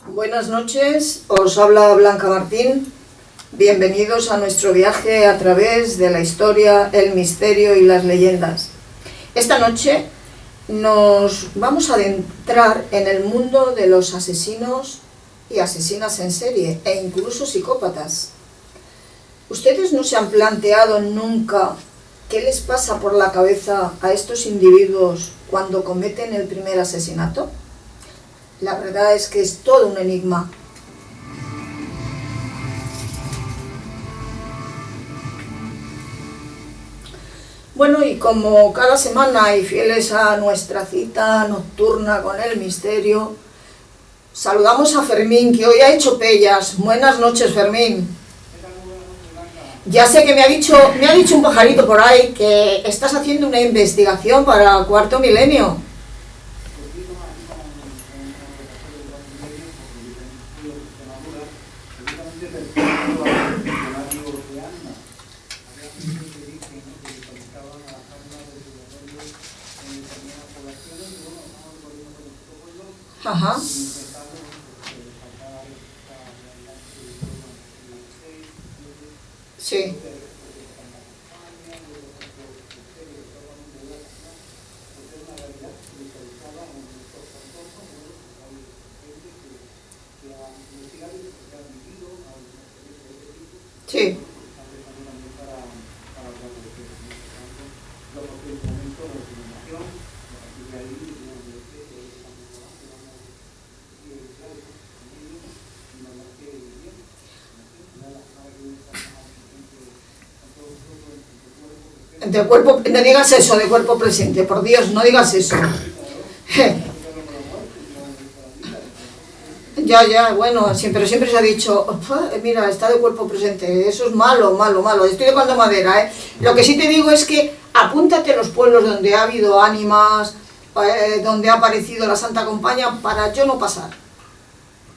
Buenas noches, os habla Blanca Martín. Bienvenidos a nuestro viaje a través de la historia, el misterio y las leyendas. Esta noche nos vamos a adentrar en el mundo de los asesinos y asesinas en serie e incluso psicópatas. ¿Ustedes no se han planteado nunca qué les pasa por la cabeza a estos individuos cuando cometen el primer asesinato? La verdad es que es todo un enigma. Bueno, y como cada semana y fieles a nuestra cita nocturna con el misterio, saludamos a Fermín, que hoy ha hecho pellas. Buenas noches, Fermín. Ya sé que me ha dicho un pajarito por ahí que estás haciendo una investigación para Cuarto Milenio. Ajá. Sí. Sí. De cuerpo, no digas eso de cuerpo presente, por Dios, no digas eso. Ya, bueno, pero siempre se ha dicho, mira, está de cuerpo presente, eso es malo, estoy tocando madera, ¿eh? Lo que sí te digo es que apúntate a los pueblos donde ha habido ánimas, donde ha aparecido la Santa Compañía, para yo no pasar.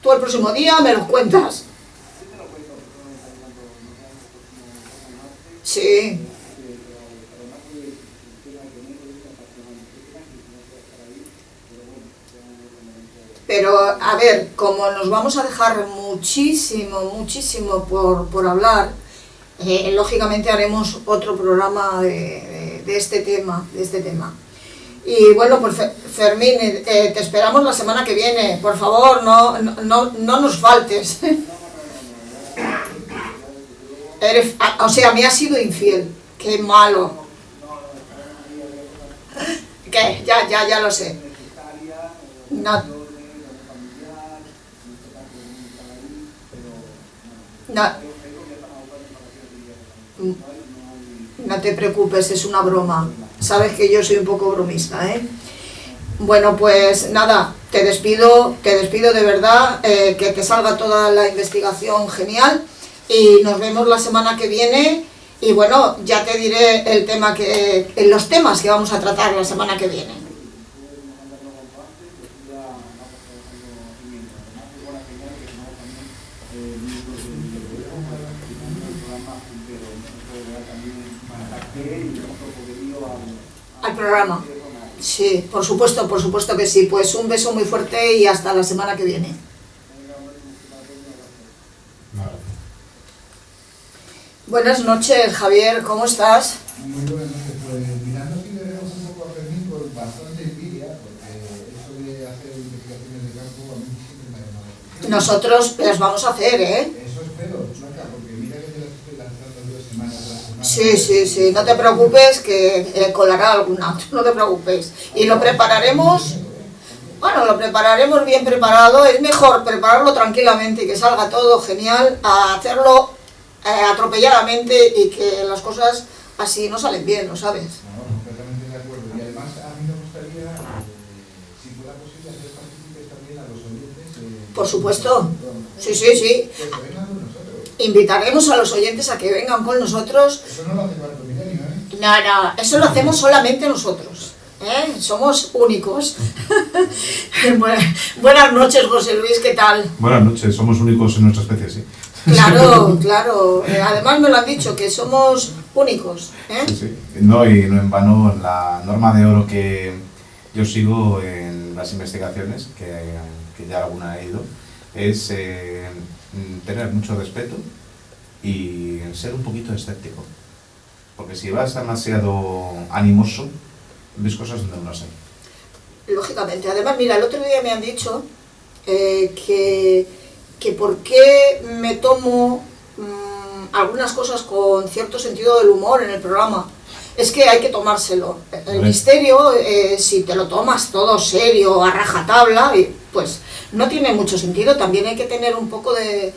Tú el próximo día me los cuentas. Sí. Pero, a ver, como nos vamos a dejar muchísimo por hablar, lógicamente haremos otro programa de este tema. Y bueno, pues Fermín, te esperamos la semana que viene. Por favor, no nos faltes. O sea, me has sido infiel. Qué malo. ¿Qué? Ya lo sé. No te preocupes, es una broma. Sabes que yo soy un poco bromista, ¿eh? Bueno, pues nada, te despido de verdad, que te salga toda la investigación genial y nos vemos la semana que viene. Y bueno, ya te diré los temas que vamos a tratar la semana que viene. Al programa. Sí, por supuesto que sí. Pues un beso muy fuerte y hasta la semana que viene. Buenas noches, Javier, ¿cómo estás? Muy buenas noches. Pues mirando si veremos un poco a Fermín con bastante envidia, porque eso de hacer investigaciones de campo a mí siempre me ha llamado la atención. Nosotros las vamos a hacer, ¿eh? Eso espero, Blanca, porque mira que te las estoy lanzando 2 semanas a la semana. Sí, no te preocupes que colará alguna, no te preocupes. Y lo prepararemos, lo prepararemos bien preparado. Es mejor prepararlo tranquilamente y que salga todo genial a hacerlo atropelladamente y que las cosas así no salen bien, ¿lo sabes? No, completamente de acuerdo. Y además a mí me gustaría, si fuera posible, hacer partícipes también a los oyentes. Por supuesto. Sí. Que vengan con nosotros. Invitaremos a los oyentes a que vengan con nosotros. Eso no lo hace Cuarto Milenio, ¿eh? No, eso lo hacemos solamente nosotros, ¿eh? Somos únicos. Buenas noches, José Luis, ¿qué tal? Buenas noches, somos únicos en nuestra especie, sí. Claro. Además me lo han dicho, que somos únicos, ¿eh? Sí. No, y no en vano la norma de oro que yo sigo en las investigaciones, que ya alguna he ido, es tener mucho respeto y ser un poquito escéptico. Porque si vas demasiado animoso, ves cosas donde no las hay. Lógicamente. Además, mira, el otro día me han dicho que por qué me tomo algunas cosas con cierto sentido del humor en el programa. Es que hay que tomárselo. El misterio, si te lo tomas todo serio, a rajatabla, pues no tiene mucho sentido. También hay que tener un poco de,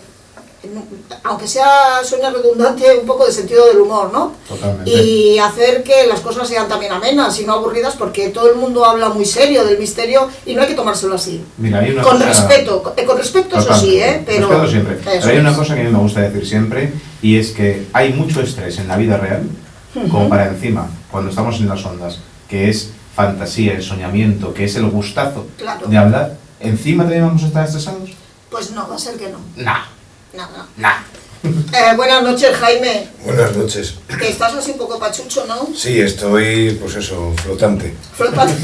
aunque suene redundante, un poco de sentido del humor, ¿no? Totalmente. Y hacer que las cosas sean también amenas y no aburridas, porque todo el mundo habla muy serio del misterio y no hay que tomárselo así. Mira, hay una con cosa... respeto, eso sí, pero... Respeto siempre. Pero hay una cosa que a mí me gusta decir siempre, y es que hay mucho estrés en la vida real, como para encima, cuando estamos en las ondas, que es fantasía, el soñamiento, que es el gustazo de hablar, ¿encima también vamos a estar estresados? Pues no, va a ser que no. Nah. No. Buenas noches, Jaime. Buenas noches. Que estás así un poco pachucho, ¿no? Sí, estoy, pues eso, flotante. Flotante.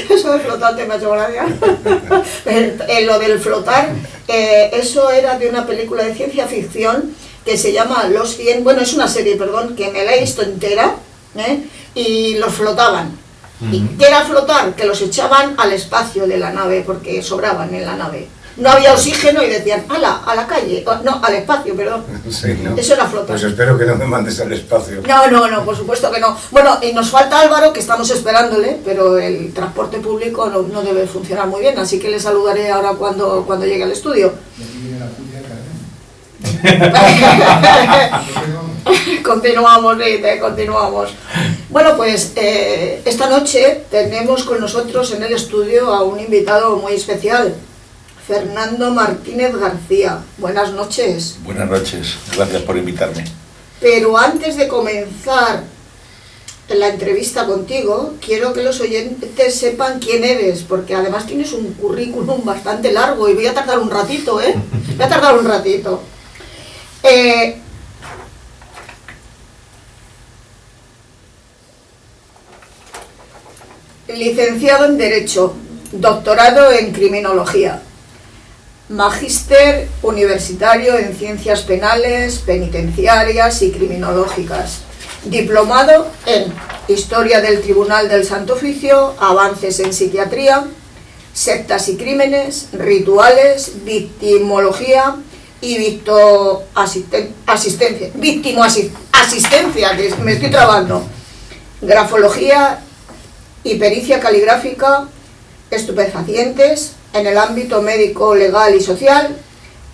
Eso de flotante me ha hecho gracia. Lo del flotar, eso era de una película de ciencia ficción que se llama Los 100, bueno, es una serie, perdón, que me la he visto entera, y los flotaban. ¿Y qué era flotar? Que los echaban al espacio de la nave, porque sobraban en la nave. No había oxígeno y decían, ¡hala! A la calle, no, al espacio, perdón. Sí, ¿no? Eso era flotar. Pues espero que no me mandes al espacio. No, por supuesto que no. Bueno, y nos falta Álvaro, que estamos esperándole, pero el transporte público no debe funcionar muy bien, así que le saludaré ahora cuando llegue al estudio. Continuamos. Bueno, pues esta noche tenemos con nosotros en el estudio a un invitado muy especial, Fernando Martínez García. Buenas noches. Buenas noches, gracias por invitarme. Pero antes de comenzar la entrevista contigo, quiero que los oyentes sepan quién eres, porque además tienes un currículum bastante largo y voy a tardar un ratito, Voy a tardar un ratito. Licenciado en Derecho, doctorado en Criminología, magíster universitario en Ciencias Penales, Penitenciarias y Criminológicas, diplomado en Historia del Tribunal del Santo Oficio, Avances en Psiquiatría, Sectas y Crímenes, Rituales, Victimología y Victimoasistencia, que me estoy trabando, Grafología y Pericia Caligráfica, Estupefacientes en el ámbito médico, legal y social,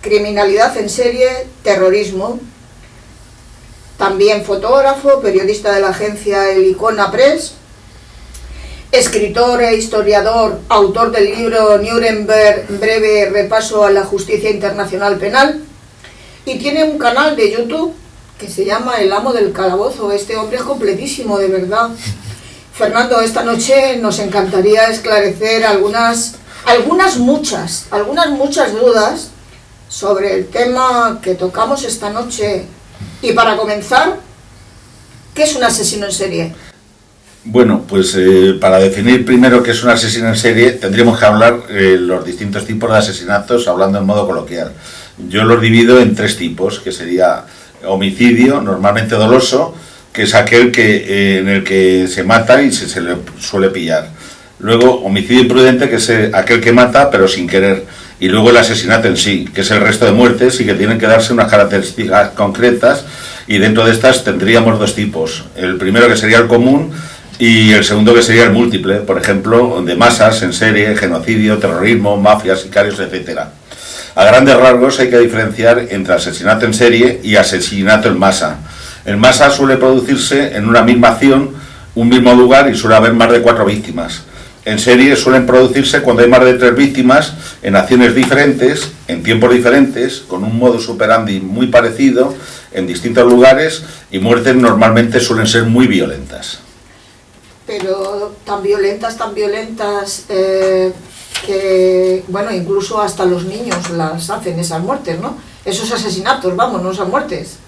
Criminalidad en serie, Terrorismo. También fotógrafo, periodista de la agencia El Icona Press, escritor e historiador, autor del libro Nuremberg, breve repaso a la justicia internacional penal, y tiene un canal de YouTube que se llama El Amo del Calabozo. Este hombre es completísimo, de verdad. Fernando, esta noche nos encantaría esclarecer algunas muchas dudas sobre el tema que tocamos esta noche. Y para comenzar, ¿qué es un asesino en serie? Bueno, pues para definir primero qué es un asesino en serie, tendríamos que hablar los distintos tipos de asesinatos, hablando en modo coloquial. Yo los divido en tres tipos, que sería homicidio, normalmente doloso, que es aquel en el que se mata y se le suele pillar. Luego, homicidio imprudente, que es aquel que mata pero sin querer. Y luego el asesinato en sí, que es el resto de muertes y que tienen que darse unas características concretas, y dentro de estas tendríamos dos tipos. El primero, que sería el común, y el segundo, que sería el múltiple, por ejemplo, de masas, en serie, genocidio, terrorismo, mafias, sicarios, etc. A grandes rasgos hay que diferenciar entre asesinato en serie y asesinato en masa. En masa suele producirse en una misma acción, un mismo lugar, y suele haber más de 4 víctimas. En serie suelen producirse cuando hay más de 3 víctimas, en acciones diferentes, en tiempos diferentes, con un modus operandi muy parecido, en distintos lugares, y muertes normalmente suelen ser muy violentas. Pero tan violentas, que, bueno, incluso hasta los niños las hacen esas muertes, ¿no? Esos asesinatos, vamos, no esas muertes.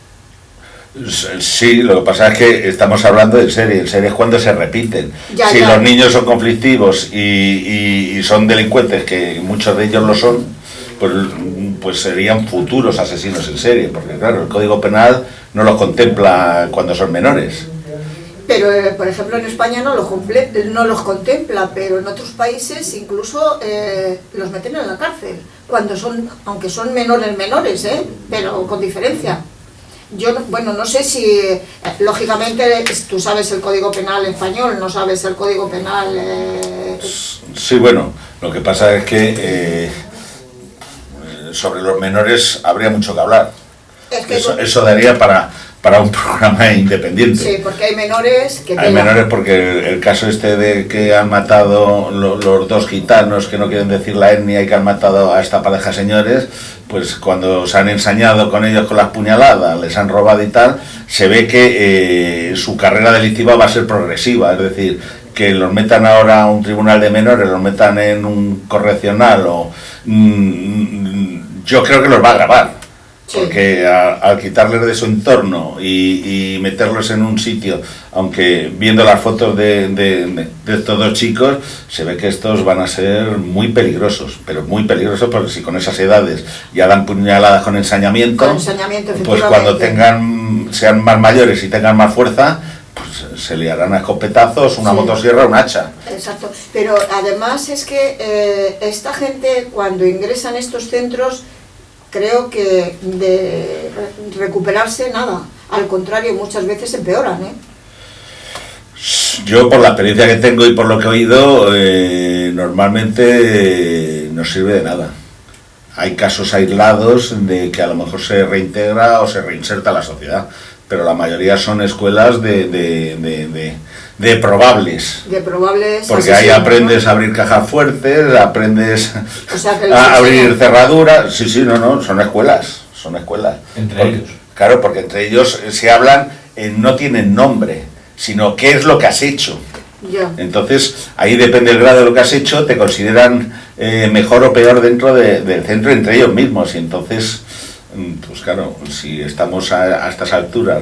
Sí, lo que pasa es que estamos hablando de serie. En serie es cuando se repiten. Si los niños son conflictivos y son delincuentes, que muchos de ellos lo son, pues serían futuros asesinos en serie, porque claro, el Código Penal no los contempla cuando son menores. Pero, por ejemplo, en España no los contempla, pero en otros países incluso los meten en la cárcel, aunque son menores, pero con diferencia. Yo, bueno, no sé si, lógicamente, tú sabes el Código Penal español, no sabes el Código Penal... Sí, bueno, lo que pasa es que sobre los menores habría mucho que hablar. Es que eso daría para un programa independiente. Sí, porque hay menores que... Hay menores porque el caso este de que han matado los dos gitanos, que no quieren decir la etnia, y que han matado a esta pareja señores, pues cuando se han ensañado con ellos con las puñaladas, les han robado y tal, se ve que su carrera delictiva va a ser progresiva, es decir, que los metan ahora a un tribunal de menores, los metan en un correccional, o yo creo que los va a agravar. Porque al quitarles de su entorno y meterlos en un sitio, aunque viendo las fotos de estos dos chicos, se ve que estos van a ser muy peligrosos, pero muy peligrosos, porque si con esas edades ya dan puñaladas con ensañamiento, pues cuando sean más mayores y tengan más fuerza, pues se liarán a escopetazos, una motosierra, un hacha. Exacto, pero además es que esta gente cuando ingresa en estos centros, creo que de recuperarse nada, al contrario, muchas veces empeoran, Yo, por la experiencia que tengo y por lo que he oído, normalmente no sirve de nada. Hay casos aislados de que a lo mejor se reintegra o se reinserta a la sociedad, pero la mayoría son escuelas de probables. Porque ahí aprendes a abrir cajas fuertes, aprendes a abrir cerraduras. Sí, son escuelas. Entre ellos. Claro, porque entre ellos se hablan, no tienen nombre, sino qué es lo que has hecho. Ya. Entonces, ahí depende el grado de lo que has hecho, te consideran mejor o peor dentro del centro entre ellos mismos. Y entonces, pues claro, si estamos a estas alturas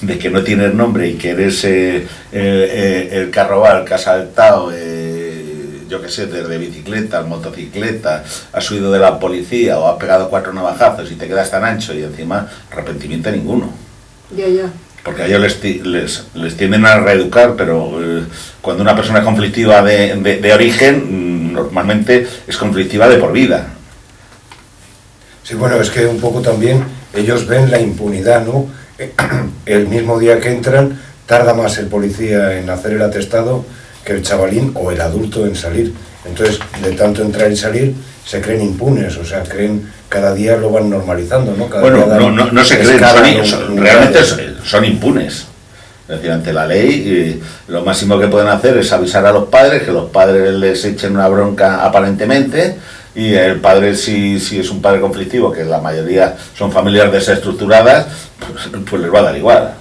de que no tienes nombre y que eres el carroval que ha saltado, yo qué sé, desde bicicleta, motocicleta, has subido de la policía o has pegado 4 navajazos y te quedas tan ancho, y encima arrepentimiento ninguno. Ya. Porque a ellos les tienden a reeducar, pero cuando una persona es conflictiva de origen, normalmente es conflictiva de por vida. Sí, bueno, es que un poco también ellos ven la impunidad, ¿no? El mismo día que entran, tarda más el policía en hacer el atestado que el chavalín o el adulto en salir. Entonces, de tanto entrar y salir, se creen impunes, o sea, cada día lo van normalizando, ¿no? No se creen, realmente son impunes. Es decir, ante la ley, lo máximo que pueden hacer es avisar a los padres, que los padres les echen una bronca aparentemente, y el padre, si es un padre conflictivo, que la mayoría son familias desestructuradas, pues les va a dar igual.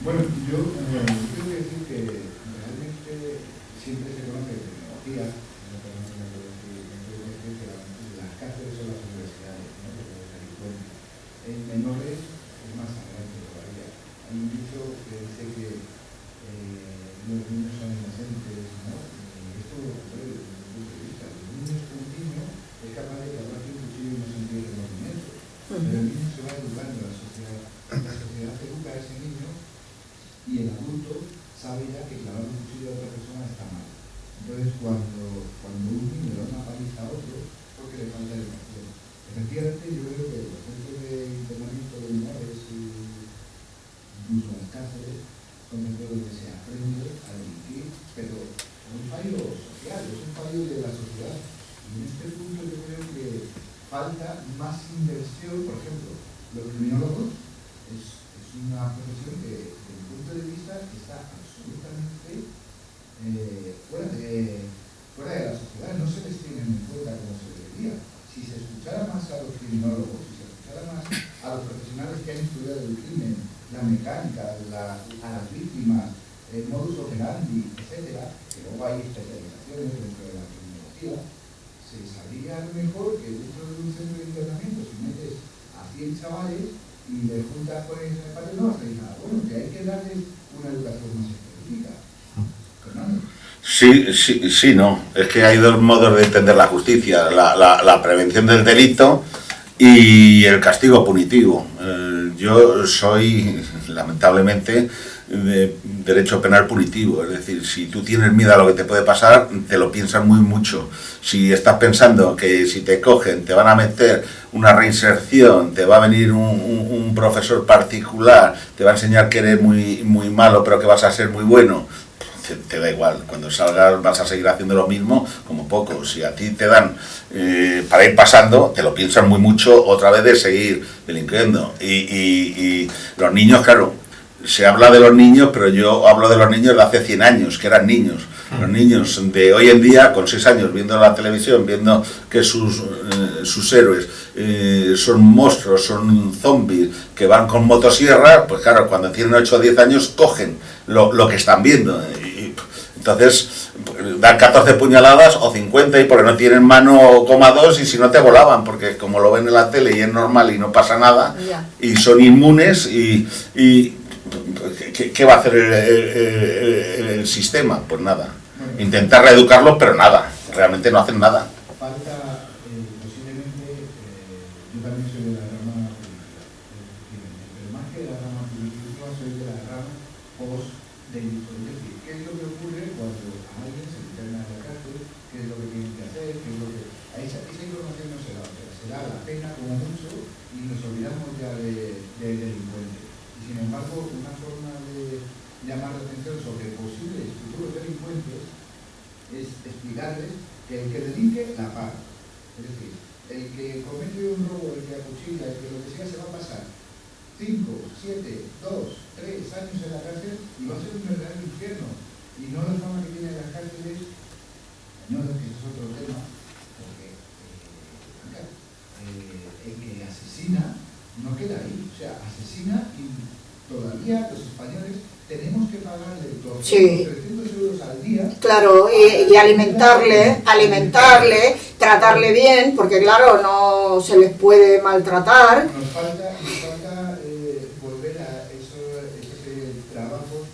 Bueno, yo quiero decir que realmente siempre se conoce tecnología, que las cárceles son las universidades, ¿no? En menores es más sangrante todavía. Hay un dicho que dice que los niños son inocentes, ¿no? Y esto lo contrario desde mi punto de vista. Los niños, un niño es capaz de clavarte un cuchillo y no sentir remordimiento. Pero el niño se va educando en la sociedad. La sociedad educa a ese niño y el adulto sabe ya que clavar un cuchillo a otra persona está mal. Entonces, cuando un niño da una paliza a otro, es porque le falta educación. Efectivamente, yo creo que los centros de internamiento de menores y incluso las cárceles son centros donde se aprende a delinquir, pero es un fallo social, es un fallo de la sociedad. Y en este punto yo creo que falta más inversión. Por ejemplo, los criminólogos es una profesión que, desde mi punto de vista, está absolutamente fuera de la sociedad. No se les tiene en cuenta como se debería. Si se escuchara más a los criminólogos, si se escuchara más a los profesionales que han estudiado el crimen, la mecánica, a las víctimas, el modus operandi, etcétera, que luego hay especializaciones dentro de la criminología, se sabría mejor que dentro de un centro de internamiento, si metes a 100 chavales y le juntas con el padre, no vas a decir nada. Bueno, que hay que darles una educación más específica. Sí, no. Es que hay dos modos de entender la justicia: la prevención del delito y el castigo punitivo. Yo soy, lamentablemente, de derecho penal punitivo. Es decir, si tú tienes miedo a lo que te puede pasar, te lo piensas muy mucho. Si estás pensando que si te cogen te van a meter una reinserción, te va a venir un profesor particular, te va a enseñar que eres muy malo pero que vas a ser muy bueno, te da igual. Cuando salgas vas a seguir haciendo lo mismo como poco. Si a ti te dan para ir pasando, te lo piensas muy mucho otra vez de seguir delinquiendo. Y los niños, claro, se habla de los niños, pero yo hablo de los niños de hace 100 años, que eran niños. Los niños de hoy en día, con 6 años, viendo la televisión, viendo que sus héroes son monstruos, son zombies, que van con motosierra, pues claro, cuando tienen 8 o 10 años, cogen lo que están viendo. Entonces, dan 14 puñaladas o 50 y porque no tienen mano, coma 2, y si no te volaban, porque como lo ven en la tele y es normal y no pasa nada, y son inmunes y ¿qué va a hacer el sistema? Pues nada. Intentar reeducarlos, pero nada. Realmente no hacen nada. Falta, posiblemente, yo también soy de la rama política, pero más que de la rama política, soy de la rama post-delito. Es decir, ¿qué es lo que ocurre cuando a alguien se le interna en la cárcel? ¿Qué es lo que tienen que hacer? ¿Qué es lo que... Esa información no se da, o sea, se da la pena como mucho y nos olvidamos ya de delincuente. Y sin embargo, una forma de llamar la atención sobre posibles futuros delincuentes es explicarles que el que delinque la paga. Es decir, el que comete un robo, el que acuchilla, el que lo que sea, se va a pasar 5, 7, 2, 3 años en la cárcel y va a ser un verdadero infierno. Y no la fama que tienen las cárceles, no es que es otro tema, porque el que asesina no queda ahí, o sea, asesina y todavía los españoles tenemos que pagarle 200, 300 euros al día. Claro, y alimentarle, tratarle bien, porque claro, no se les puede maltratar. Nos falta volver a esos trabajos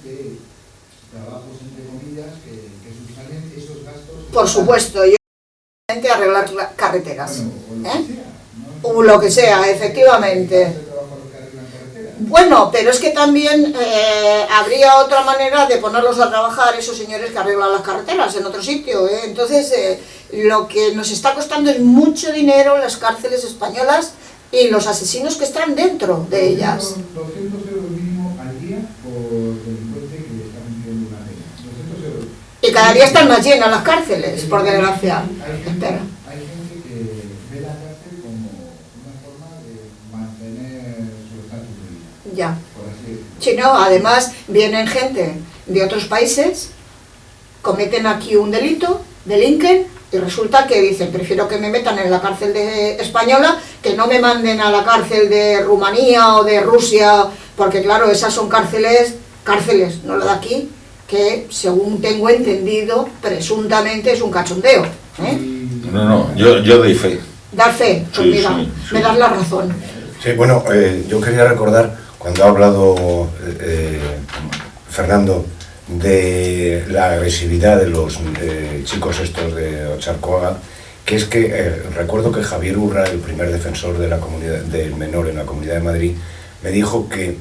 entre comillas que subsanen esos gastos. Por supuesto, yo arreglar carreteras, bueno, o lo que sea, efectivamente. Bueno, pero es que también habría otra manera de ponerlos a trabajar esos señores que arreglan las carreteras en otro sitio, ¿eh? Entonces, lo que nos está costando es mucho dinero las cárceles españolas y los asesinos que están dentro de ellas. 200 euros mínimo al día por delincuente que está cumpliendo una pena. 200 euros. Y cada día están más llenas las cárceles, por desgracia. Hay gente que ve la cárcel como una forma de mantener su estatus de vida. Ya. Por así decirlo. Sí, no, además vienen gente de otros países, cometen aquí un delito, delinquen, y resulta que dicen, prefiero que me metan en la cárcel española, que no me manden a la cárcel de Rumanía o de Rusia, porque claro, esas son cárceles, no la de aquí, que según tengo entendido, presuntamente es un cachondeo. No, yo doy fe. Dar fe, pues mira, me das la razón. Sí, bueno, yo quería recordar, cuando ha hablado Fernando de la agresividad de los chicos estos de Ocharcoaga, que es que recuerdo que Javier Urra, el primer defensor de la comunidad del menor en la Comunidad de Madrid, me dijo que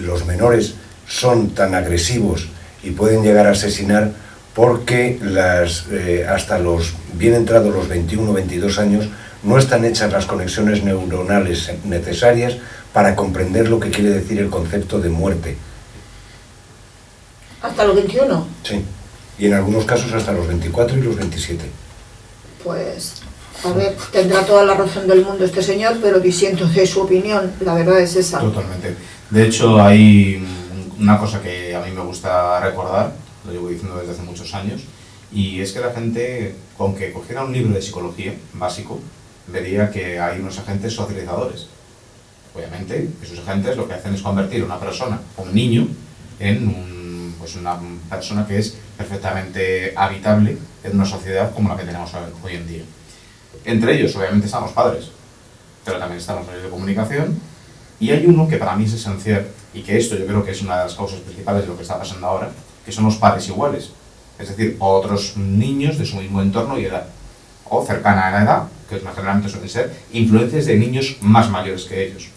los menores son tan agresivos y pueden llegar a asesinar porque hasta los bien entrados los 21 o 22 años no están hechas las conexiones neuronales necesarias para comprender lo que quiere decir el concepto de muerte. ¿Hasta los 21? Sí, y en algunos casos hasta los 24 y los 27. Pues, a ver, tendrá toda la razón del mundo este señor, pero disiento de su opinión, la verdad es esa. Totalmente. De hecho, hay una cosa que a mí me gusta recordar, lo llevo diciendo desde hace muchos años, y es que la gente, con que cogiera un libro de psicología básico, vería que hay unos agentes socializadores. Obviamente, esos agentes lo que hacen es convertir a una persona, un niño, en una persona que es perfectamente habitable en una sociedad como la que tenemos hoy en día. Entre ellos, obviamente, están los padres, pero también están los medios de comunicación, y hay uno que para mí es esencial, y que esto yo creo que es una de las causas principales de lo que está pasando ahora, que son los padres iguales. es decir, otros niños de su mismo entorno y edad, o cercana a la edad, que generalmente suelen ser influencias de niños más mayores que ellos.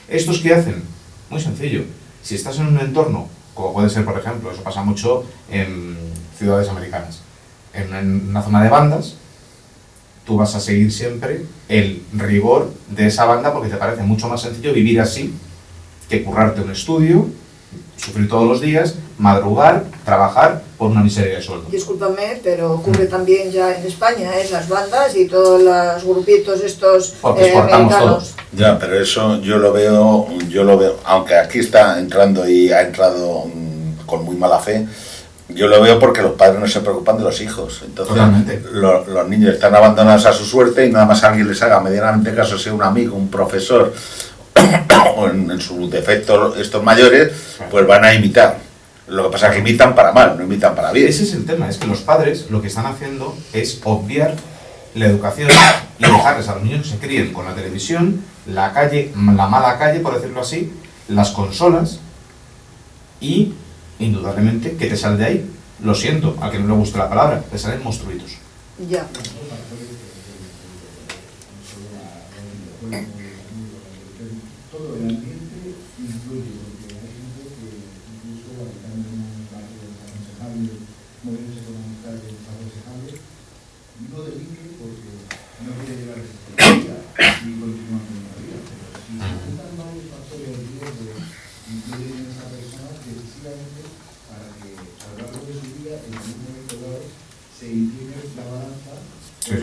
¿Estos qué hacen? Muy sencillo. Si estás en un entorno, como puede ser, por ejemplo, eso pasa mucho en ciudades americanas, en una zona de bandas, tú vas a seguir siempre el rigor de esa banda porque te parece mucho más sencillo vivir así que currarte un estudio, sufrir todos los días, madrugar, trabajar por una miseria de sueldo. Discúlpame, pero ocurre también ya en España, las bandas y todos los grupitos estos americanos. Ya, pero eso yo lo veo, aunque aquí está entrando y ha entrado con muy mala fe, yo lo veo porque los padres no se preocupan de los hijos. Entonces los niños están abandonados a su suerte y nada más alguien les haga medianamente caso, sea un amigo, un profesor o en su defecto estos mayores, pues van a imitar. Lo que pasa es que imitan para mal, no imitan para bien. Ese es el tema, es que los padres lo que están haciendo es obviar la educación y dejarles a los niños que se críen con la televisión, la calle, la mala calle, por decirlo así, las consolas y, indudablemente, ¿qué te sale de ahí? Lo siento, a que no le guste la palabra, te salen monstruitos. Ya. Todo el ambiente influye, porque hay gente que incluso habitando en un barrio desaconsejable, moviéndose con una mujer desaconsejable, no delinque porque no quiere llevar responsabilidad y continúa con la vida. Pero si se juntan varios factores de riesgo influyen en esa persona precisamente para que a lo largo de su vida en algún momento dado se incline la balanza por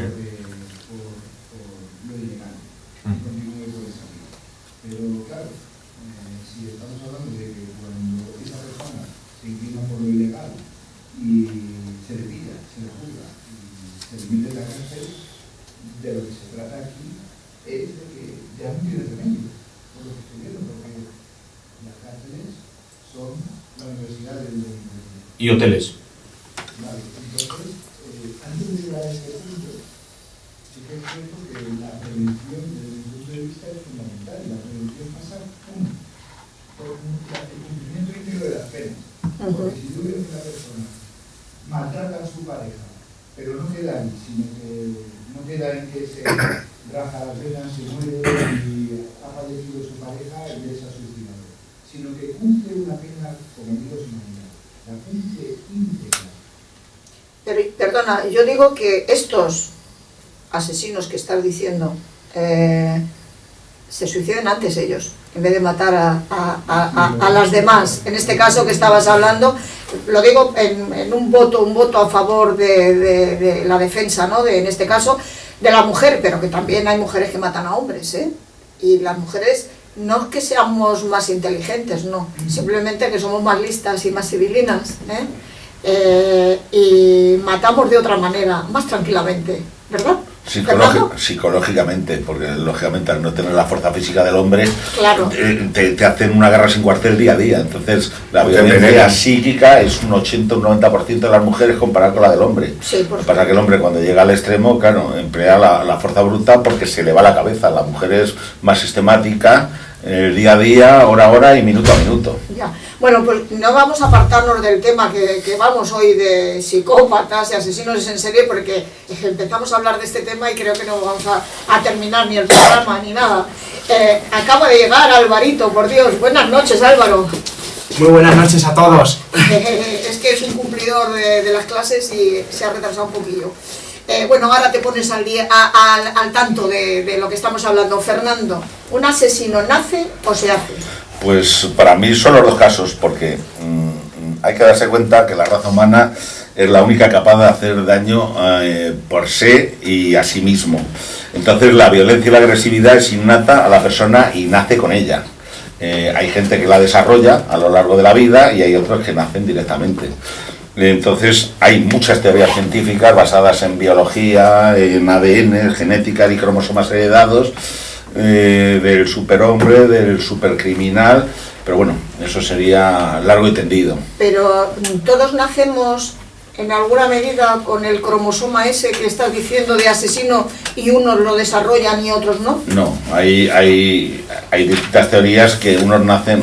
lo ilegal y continúe por esa vida. Pero claro, si estamos hablando de que cuando esa persona se inclina por lo ilegal y se le pilla, se le juzga y se le mete en la cárcel, de lo que se trata aquí es de que ya no tiene remedio, por lo que estoy viendo, porque las cárceles son la universidad del delincuente. Y hoteles. Vale, entonces, antes de llegar a ese punto, sí que es cierto que la prevención desde mi punto de vista es fundamental. La prevención pasa, por el cumplimiento íntegro de las penas. Porque si yo veo que la persona maltrata a su pareja, pero no queda ahí, sino que no queda en que se raja las venas, se muere y ha fallecido su pareja y él se ha suicidado, sino que cumple una pena, como digo, sin humanidad. La cumple íntegra. Pero, perdona, yo digo que estos asesinos que estás diciendo se suiciden antes ellos, en vez de matar a las demás. En este caso que estabas hablando, lo digo en un voto a favor de la defensa, ¿no? En este caso, de la mujer, pero que también hay mujeres que matan a hombres, ¿eh? Y las mujeres no es que seamos más inteligentes, no, simplemente que somos más listas y más civilinas, y matamos de otra manera, más tranquilamente, ¿verdad? Psicológicamente, porque lógicamente al no tener la fuerza física del hombre, claro, te hacen una guerra sin cuartel día a día. Entonces la violencia psíquica es un 80 o un 90% de las mujeres comparada con la del hombre. Sí, lo que pasa es que el hombre cuando llega al extremo, claro, emplea la fuerza bruta porque se le va la cabeza. La mujer es más sistemática, día a día, hora a hora y minuto a minuto. Ya. Bueno, pues no vamos a apartarnos del tema que vamos hoy de psicópatas y asesinos en serie, porque empezamos a hablar de este tema y creo que no vamos a terminar ni el programa ni nada. Acaba de llegar Alvarito, por Dios. Buenas noches, Álvaro. Muy buenas noches a todos. Es que es un cumplidor de las clases y se ha retrasado un poquillo. Bueno, ahora te pones al tanto de lo que estamos hablando. Fernando, ¿un asesino nace o se hace? Pues para mí son los dos casos, porque hay que darse cuenta que la raza humana es la única capaz de hacer daño por sí y a sí mismo. Entonces la violencia y la agresividad es innata a la persona y nace con ella. Hay gente que la desarrolla a lo largo de la vida y hay otros que nacen directamente. Entonces hay muchas teorías científicas basadas en biología, en ADN, genética y cromosomas heredados, del superhombre, del supercriminal, pero bueno, eso sería largo y tendido. Pero todos nacemos en alguna medida con el cromosoma ese que estás diciendo de asesino y unos lo desarrollan y otros no. No, hay distintas teorías que unos nacen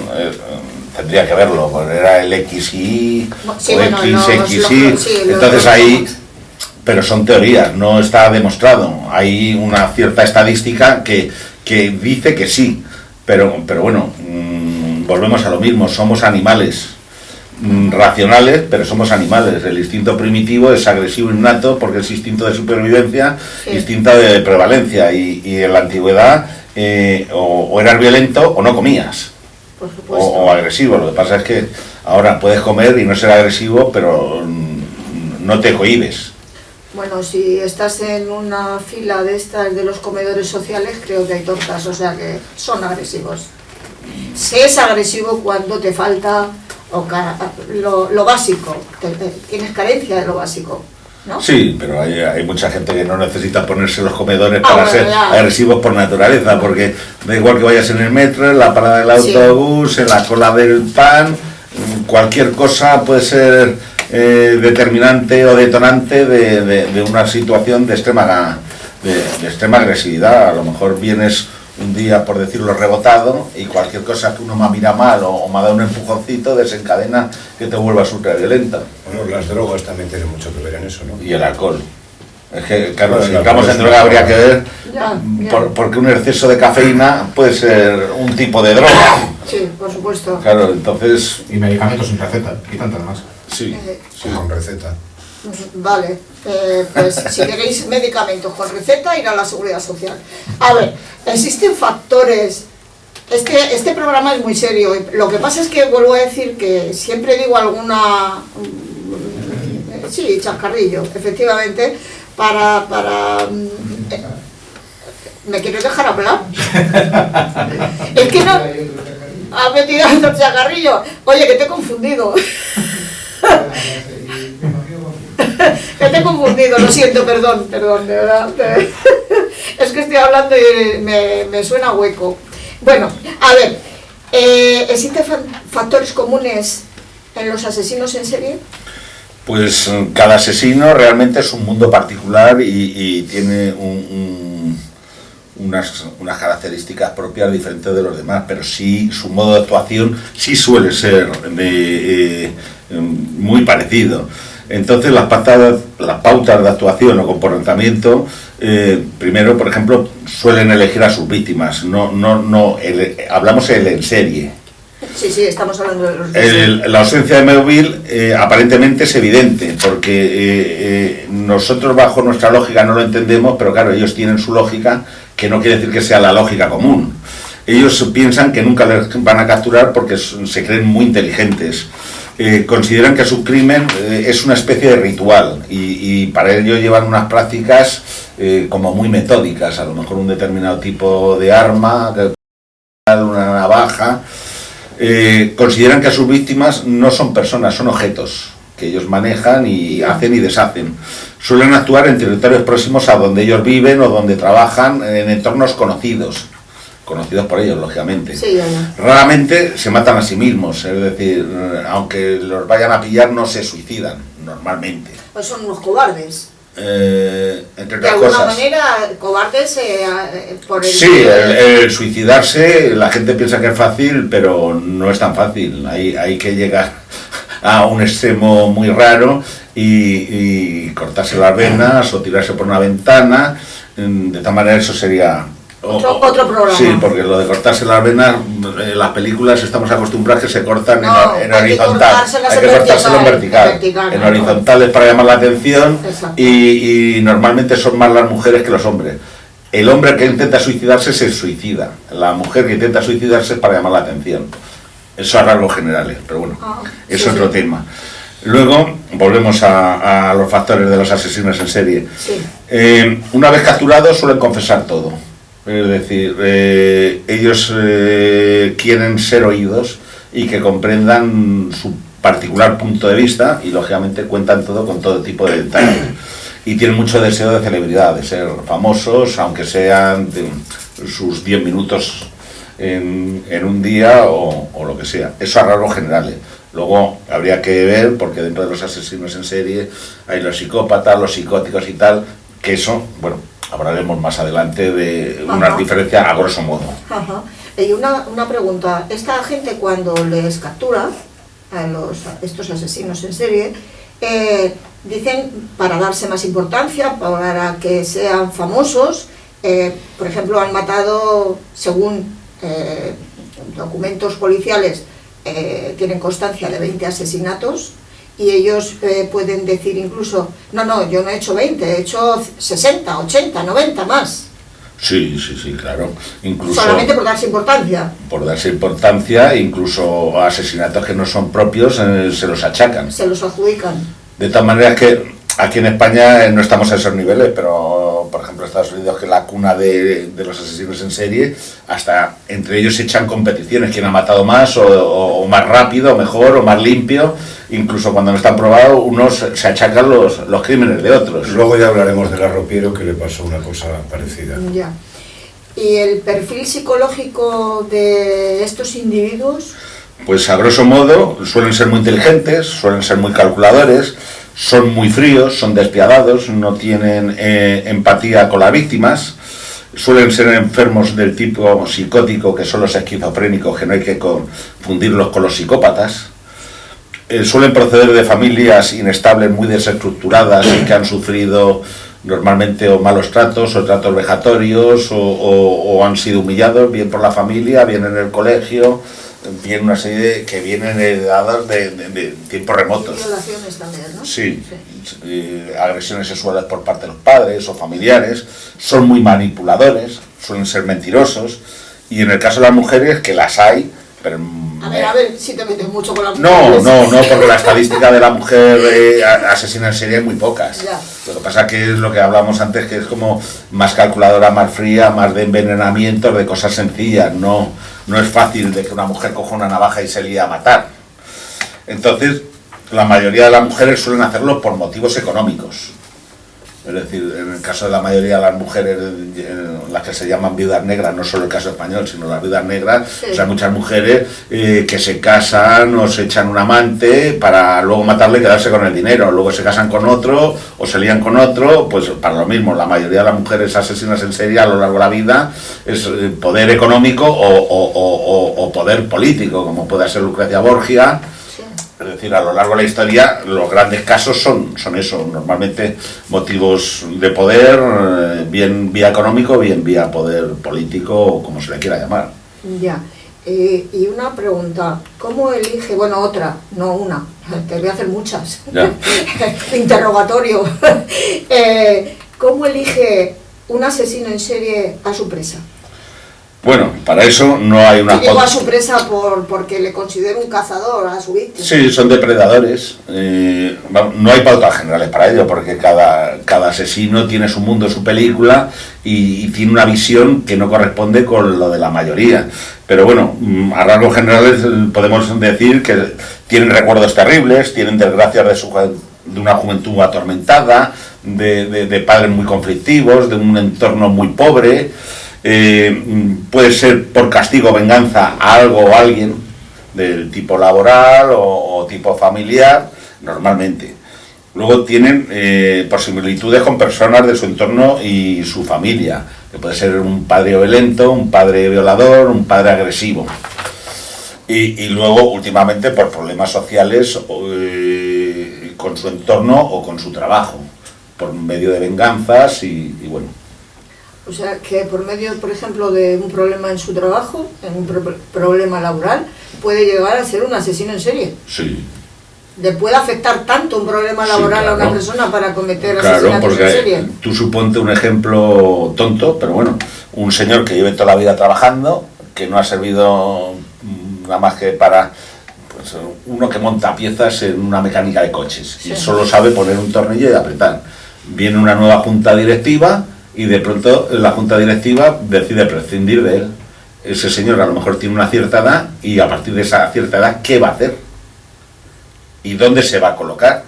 tendría que verlo, pues era el XY Sí, o bueno, XXY, entonces ahí, pero son teorías, no está demostrado. Hay una cierta estadística que dice que sí, pero bueno, volvemos a lo mismo, somos animales racionales, pero somos animales. El instinto primitivo es agresivo innato porque es instinto de supervivencia, sí, instinto de prevalencia, y en la antigüedad o eras violento o no comías, por supuesto, o agresivo. Lo que pasa es que ahora puedes comer y no ser agresivo, pero no te cohibes. Bueno, si estás en una fila de estas de los comedores sociales, creo que hay tortas, o sea que son agresivos. Se es agresivo cuando te falta lo básico, tienes carencia de lo básico, ¿no? Sí, pero hay mucha gente que no necesita ponerse los comedores para bueno, ser ya agresivos por naturaleza, porque da igual que vayas en el metro, en la parada del autobús, sí, en la cola del pan, cualquier cosa puede ser determinante o detonante de una situación de extrema agresividad. A lo mejor vienes un día, por decirlo, rebotado, y cualquier cosa que uno me mira mal o me da un empujoncito desencadena que te vuelvas ultraviolenta. Bueno, las drogas también tienen mucho que ver en eso, ¿no? Y el alcohol. Es que, claro, Bueno, si entramos en droga habría que ver, porque un exceso de cafeína puede ser un tipo de droga. Sí, por supuesto. Claro, entonces... Y medicamentos sin receta, y tantas más. Sí. Sí, con receta. Vale, pues si queréis medicamentos con receta, ir a la Seguridad Social. A ver, existen factores. Este programa es muy serio. Lo que pasa es que vuelvo a decir que siempre digo alguna... Sí, chascarrillo, efectivamente, ¿Me quieres dejar hablar? Es que no... ¿Has metido otro chascarrillo? Oye, que te he confundido. Que te he confundido, lo siento, perdón, de verdad. Es que estoy hablando y me suena hueco. Bueno, a ver, ¿existen factores comunes en los asesinos en serie? Pues cada asesino realmente es un mundo particular y tiene unas características propias diferentes de los demás, pero sí su modo de actuación sí suele ser muy parecido. Entonces las pautas de actuación o comportamiento, primero, por ejemplo, suelen elegir a sus víctimas, hablamos en serie. Sí, estamos hablando de los... La ausencia de móvil aparentemente es evidente, porque nosotros bajo nuestra lógica no lo entendemos, pero claro, ellos tienen su lógica, que no quiere decir que sea la lógica común. Ellos piensan que nunca les van a capturar porque se creen muy inteligentes. Consideran que su crimen es una especie de ritual y para ello llevan unas prácticas como muy metódicas, a lo mejor un determinado tipo de arma, una navaja. Consideran que a sus víctimas no son personas, son objetos que ellos manejan y hacen y deshacen. Suelen actuar en territorios próximos a donde ellos viven o donde trabajan, en entornos conocidos por ellos, lógicamente. Sí, Raramente se matan a sí mismos, es decir, aunque los vayan a pillar, no se suicidan, normalmente. Pues son unos cobardes. Entre De otras alguna cosas. manera, cobardes por el... Sí, el suicidarse, la gente piensa que es fácil, pero no es tan fácil. Hay que llegar a un extremo muy raro y cortarse las venas o tirarse por una ventana. De esta manera eso sería... Otro programa. Sí, porque lo de cortarse las venas, en las películas estamos acostumbrados que se cortan en horizontal. Hay que cortárselo en vertical. En horizontal es para llamar la atención y normalmente son más las mujeres que los hombres. El hombre que intenta suicidarse se suicida. La mujer que intenta suicidarse es para llamar la atención. Eso a rasgos generales, pero bueno, es otro tema. Luego, volvemos a los factores de los asesinos en serie. Sí. Una vez capturados suelen confesar todo. Es decir, ellos quieren ser oídos y que comprendan su particular punto de vista y lógicamente cuentan todo con todo tipo de detalles. Y tienen mucho deseo de celebridad, de ser famosos, aunque sean sus 10 minutos en un día o lo que sea. Eso a rasgos generales. Luego habría que ver, porque dentro de los asesinos en serie hay los psicópatas, los psicóticos y tal, que eso, bueno, hablaremos más adelante de unas diferencias a grosso modo. Ajá. Y una pregunta, esta gente cuando les captura a estos asesinos en serie, dicen para darse más importancia, para que sean famosos, por ejemplo, han matado, según documentos policiales, tienen constancia de 20 asesinatos, y ellos pueden decir incluso, no, yo no he hecho 20, he hecho 60, 80, 90 más. Sí, claro. Incluso solamente por darse importancia. Por darse importancia, incluso asesinatos que no son propios se los achacan. Se los adjudican. De tal manera que aquí en España no estamos a esos niveles, pero por ejemplo Estados Unidos, que es la cuna de los asesinos en serie, hasta entre ellos se echan competiciones, quién ha matado más o más rápido, o mejor, o más limpio. Incluso cuando no están probados, unos se achacan los crímenes de otros. Luego ya hablaremos del arropiero, que le pasó una cosa parecida. Ya. ¿Y el perfil psicológico de estos individuos? Pues a grosso modo suelen ser muy inteligentes, suelen ser muy calculadores, son muy fríos, son despiadados, no tienen empatía con las víctimas, suelen ser enfermos del tipo psicótico, que son los esquizofrénicos, que no hay que confundirlos con los psicópatas. Suelen proceder de familias inestables, muy desestructuradas, y que han sufrido normalmente o malos tratos o tratos vejatorios o han sido humillados, bien por la familia, bien en el colegio, bien una serie que vienen heredadas de tiempos remotos. Violaciones también, ¿no? Sí. Agresiones sexuales por parte de los padres o familiares, son muy manipuladores, suelen ser mentirosos, y en el caso de las mujeres, que las hay, pero... A ver, si te metes mucho con la mujer. No, porque la estadística de la mujer asesina en serie es muy pocas. Ya. Lo que pasa que es lo que hablamos antes, que es como más calculadora, más fría, más de envenenamientos, de cosas sencillas. No es fácil de que una mujer coja una navaja y se líe a matar. Entonces, la mayoría de las mujeres suelen hacerlo por motivos económicos. Es decir, en el caso de la mayoría de las mujeres, las que se llaman viudas negras, no solo el caso español, sino las viudas negras, sí. O sea, muchas mujeres que se casan o se echan un amante para luego matarle y quedarse con el dinero, luego se casan con otro o se lían con otro, pues para lo mismo. La mayoría de las mujeres asesinas en serie a lo largo de la vida es poder económico o poder político, como puede ser Lucrecia Borgia. Es decir, a lo largo de la historia los grandes casos son eso, normalmente motivos de poder, bien vía económico, bien vía poder político, o como se le quiera llamar. Ya, y una pregunta, ¿cómo elige, bueno, otra, no una, te voy a hacer muchas, interrogatorio, ¿cómo elige un asesino en serie a su presa? Bueno, para eso no hay una... Digo a su presa porque le considero un cazador a su víctima. Sí, son depredadores. No hay pautas generales para ello, porque cada asesino tiene su mundo, su película, y tiene una visión que no corresponde con lo de la mayoría. Pero bueno, a rasgos generales podemos decir que tienen recuerdos terribles, tienen desgracias de una juventud atormentada, de padres muy conflictivos, de un entorno muy pobre. Puede ser por castigo o venganza a algo o alguien del tipo laboral o tipo familiar, normalmente. Luego tienen por similitudes con personas de su entorno y su familia, que puede ser un padre violento, un padre violador, un padre agresivo. Y luego, últimamente, por problemas sociales con su entorno o con su trabajo, por medio de venganzas y bueno. O sea, que por medio, por ejemplo, de un problema en su trabajo, en un problema laboral, puede llegar a ser un asesino en serie. Sí. ¿Le puede afectar tanto un problema laboral, sí, claro, a una persona para cometer asesinatos en serie? Tú suponte un ejemplo tonto, pero bueno, un señor que lleve toda la vida trabajando, que no ha servido nada más que para... Pues, uno que monta piezas en una mecánica de coches, sí, y solo sabe poner un tornillo y apretar. Viene una nueva junta directiva y de pronto la junta directiva decide prescindir de él. Ese señor a lo mejor tiene una cierta edad, y a partir de esa cierta edad, ¿qué va a hacer? ¿Y dónde se va a colocar?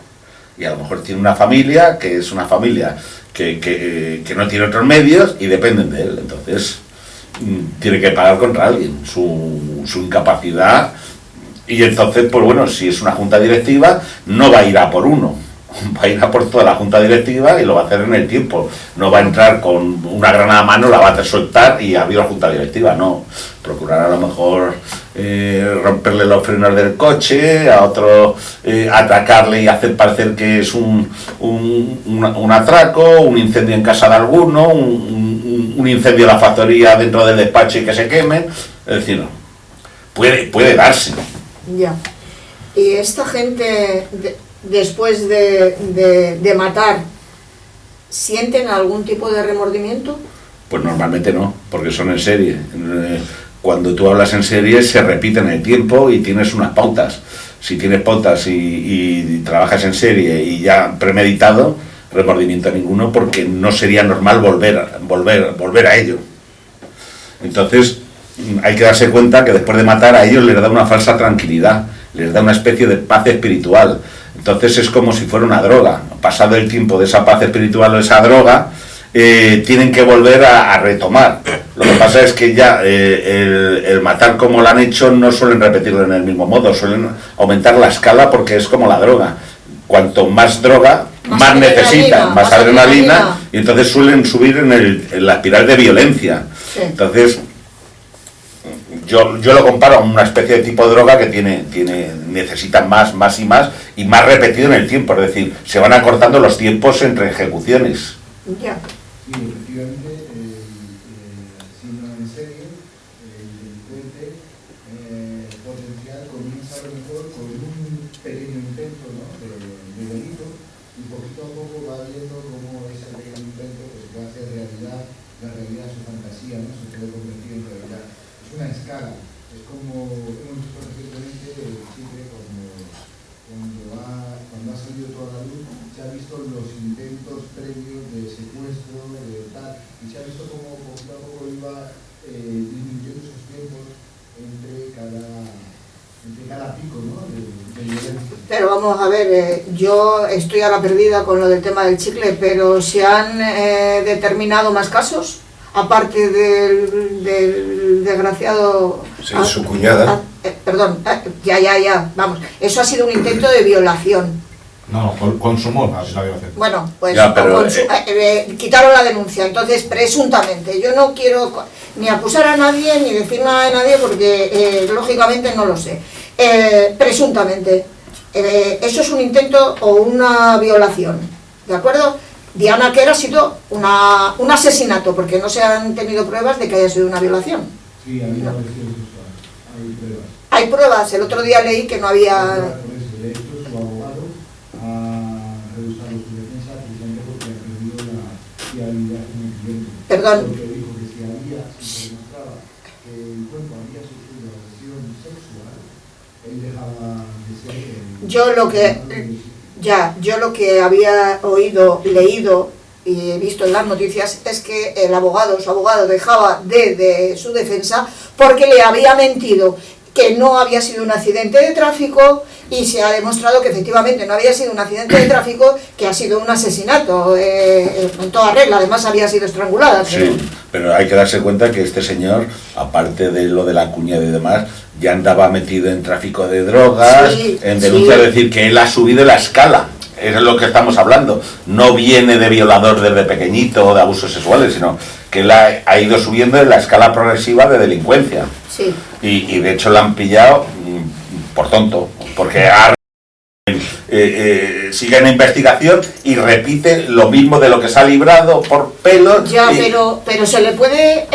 Y a lo mejor tiene una familia, que es una familia que no tiene otros medios y dependen de él. Entonces tiene que pagar contra alguien su incapacidad, y entonces, pues bueno, si es una junta directiva, no va a ir a por uno, va a ir a por toda la junta directiva y lo va a hacer en el tiempo. No va a entrar con una granada a mano, la va a soltar y abrir la junta directiva, no. Procurar a lo mejor romperle los frenos del coche, a otro atracarle y hacer parecer que es un atraco, un incendio en casa de alguno, un incendio en la factoría dentro del despacho y que se quemen. Es decir, puede darse. Ya. Y esta gente, después de matar, ¿sienten algún tipo de remordimiento? Pues normalmente no, porque son en serie. Cuando tú hablas en serie se repite en el tiempo y tienes unas pautas. Si tienes pautas y trabajas en serie y ya premeditado, remordimiento ninguno, porque no sería normal volver a ello. Entonces hay que darse cuenta que después de matar a ellos les da una falsa tranquilidad, les da una especie de paz espiritual. Entonces es como si fuera una droga. Pasado el tiempo de esa paz espiritual o esa droga, tienen que volver a retomar. Lo que pasa es que ya el matar como lo han hecho no suelen repetirlo en el mismo modo, suelen aumentar la escala porque es como la droga. Cuanto más droga, más necesitan, más adrenalina, y entonces suelen subir en la espiral de violencia. Sí. Entonces yo lo comparo a una especie de tipo de droga que necesita más y más repetido en el tiempo, es decir, se van acortando los tiempos entre ejecuciones. Ya. Sí, efectivamente, el asesino en serie, el delincuente potencial comienza a lo mejor con un pequeño intento, ¿no?, de delito, y poquito a poco va viendo cómo ese pequeño intento pues, va a hacer realidad, la realidad de su fantasía, ¿no?, se puede convertir en realidad. Es una escala, es como hemos visto recientemente siempre cuando ha salido toda la luz, se han visto los intentos previos de secuestro, de tal, y se ha visto cómo poquito a poco iba disminuyendo esos tiempos entre cada pico, ¿no?, de violencia. Pero vamos a ver, yo estoy ahora perdida con lo del tema del chicle, pero ¿se han determinado más casos? Aparte del desgraciado... Sí, su cuñada. Ya, vamos. Eso ha sido un intento de violación. No, consumó la violación. Bueno, pues Ya, pero, quitaron la denuncia, entonces presuntamente. Yo no quiero ni acusar a nadie ni decir nada de nadie porque lógicamente no lo sé. Presuntamente. Eso es un intento o una violación, ¿de acuerdo? Diana Quer ha sido un asesinato, porque no se han tenido pruebas de que haya sido una violación. Sí, hay agresión sexual, hay pruebas. Hay pruebas, el otro día leí que no había... De hecho, su abogado ha rehusado su defensa precisamente porque ha perdido la fiabilidad con el cliente. Perdón. Porque dijo que si se demostraba que el cuerpo había sufrido agresión sexual, él dejaba de ser... Yo lo que había oído, leído y visto en las noticias es que su abogado dejaba de su defensa porque le había mentido que no había sido un accidente de tráfico y se ha demostrado que efectivamente no había sido un accidente de tráfico, que ha sido un asesinato en toda regla, además había sido estrangulada. Sí, pero hay que darse cuenta que este señor, aparte de lo de la cuñada y demás, ya andaba metido en tráfico de drogas, en denuncia, es decir, que él ha subido la escala. Eso es lo que estamos hablando. No viene de violador desde pequeñito o de abusos sexuales, sino que él ha ido subiendo en la escala progresiva de delincuencia. Sí. Y de hecho la han pillado por tonto, porque sigue en investigación y repite lo mismo de lo que se ha librado por pelos. Ya, pero ¿se le puede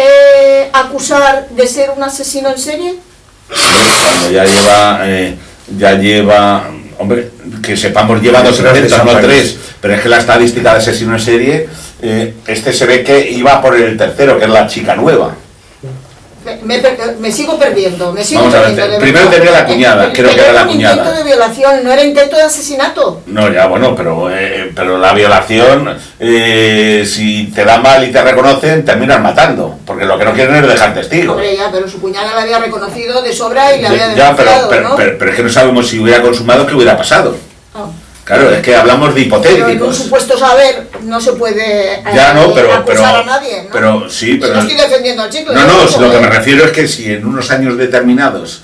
acusar de ser un asesino en serie? Cuando ya lleva, hombre, que sepamos, lleva 2 intentos, no 3, pero es que la estadística de asesino en serie, este se ve que iba por el tercero, que es la chica nueva. Me sigo perdiendo, Vamos a ver, primero tenía la cuñada, creo que era la cuñada. Era intento de violación, no era intento de asesinato. No, ya, bueno, pero la violación, si te da mal y te reconocen, terminan matando, porque lo que no quieren es dejar testigos. Hombre, ya, pero su cuñada la había reconocido de sobra y le había Ya, denunciado, ¿no? pero es que no sabemos si hubiera consumado, qué hubiera pasado. Oh. Claro, es que hablamos de hipotéticos. Pero en un supuesto saber no se puede acusar a nadie, ¿no? Pero sí, pero... No estoy defendiendo al chicle. No, lo que me refiero es que si en unos años determinados,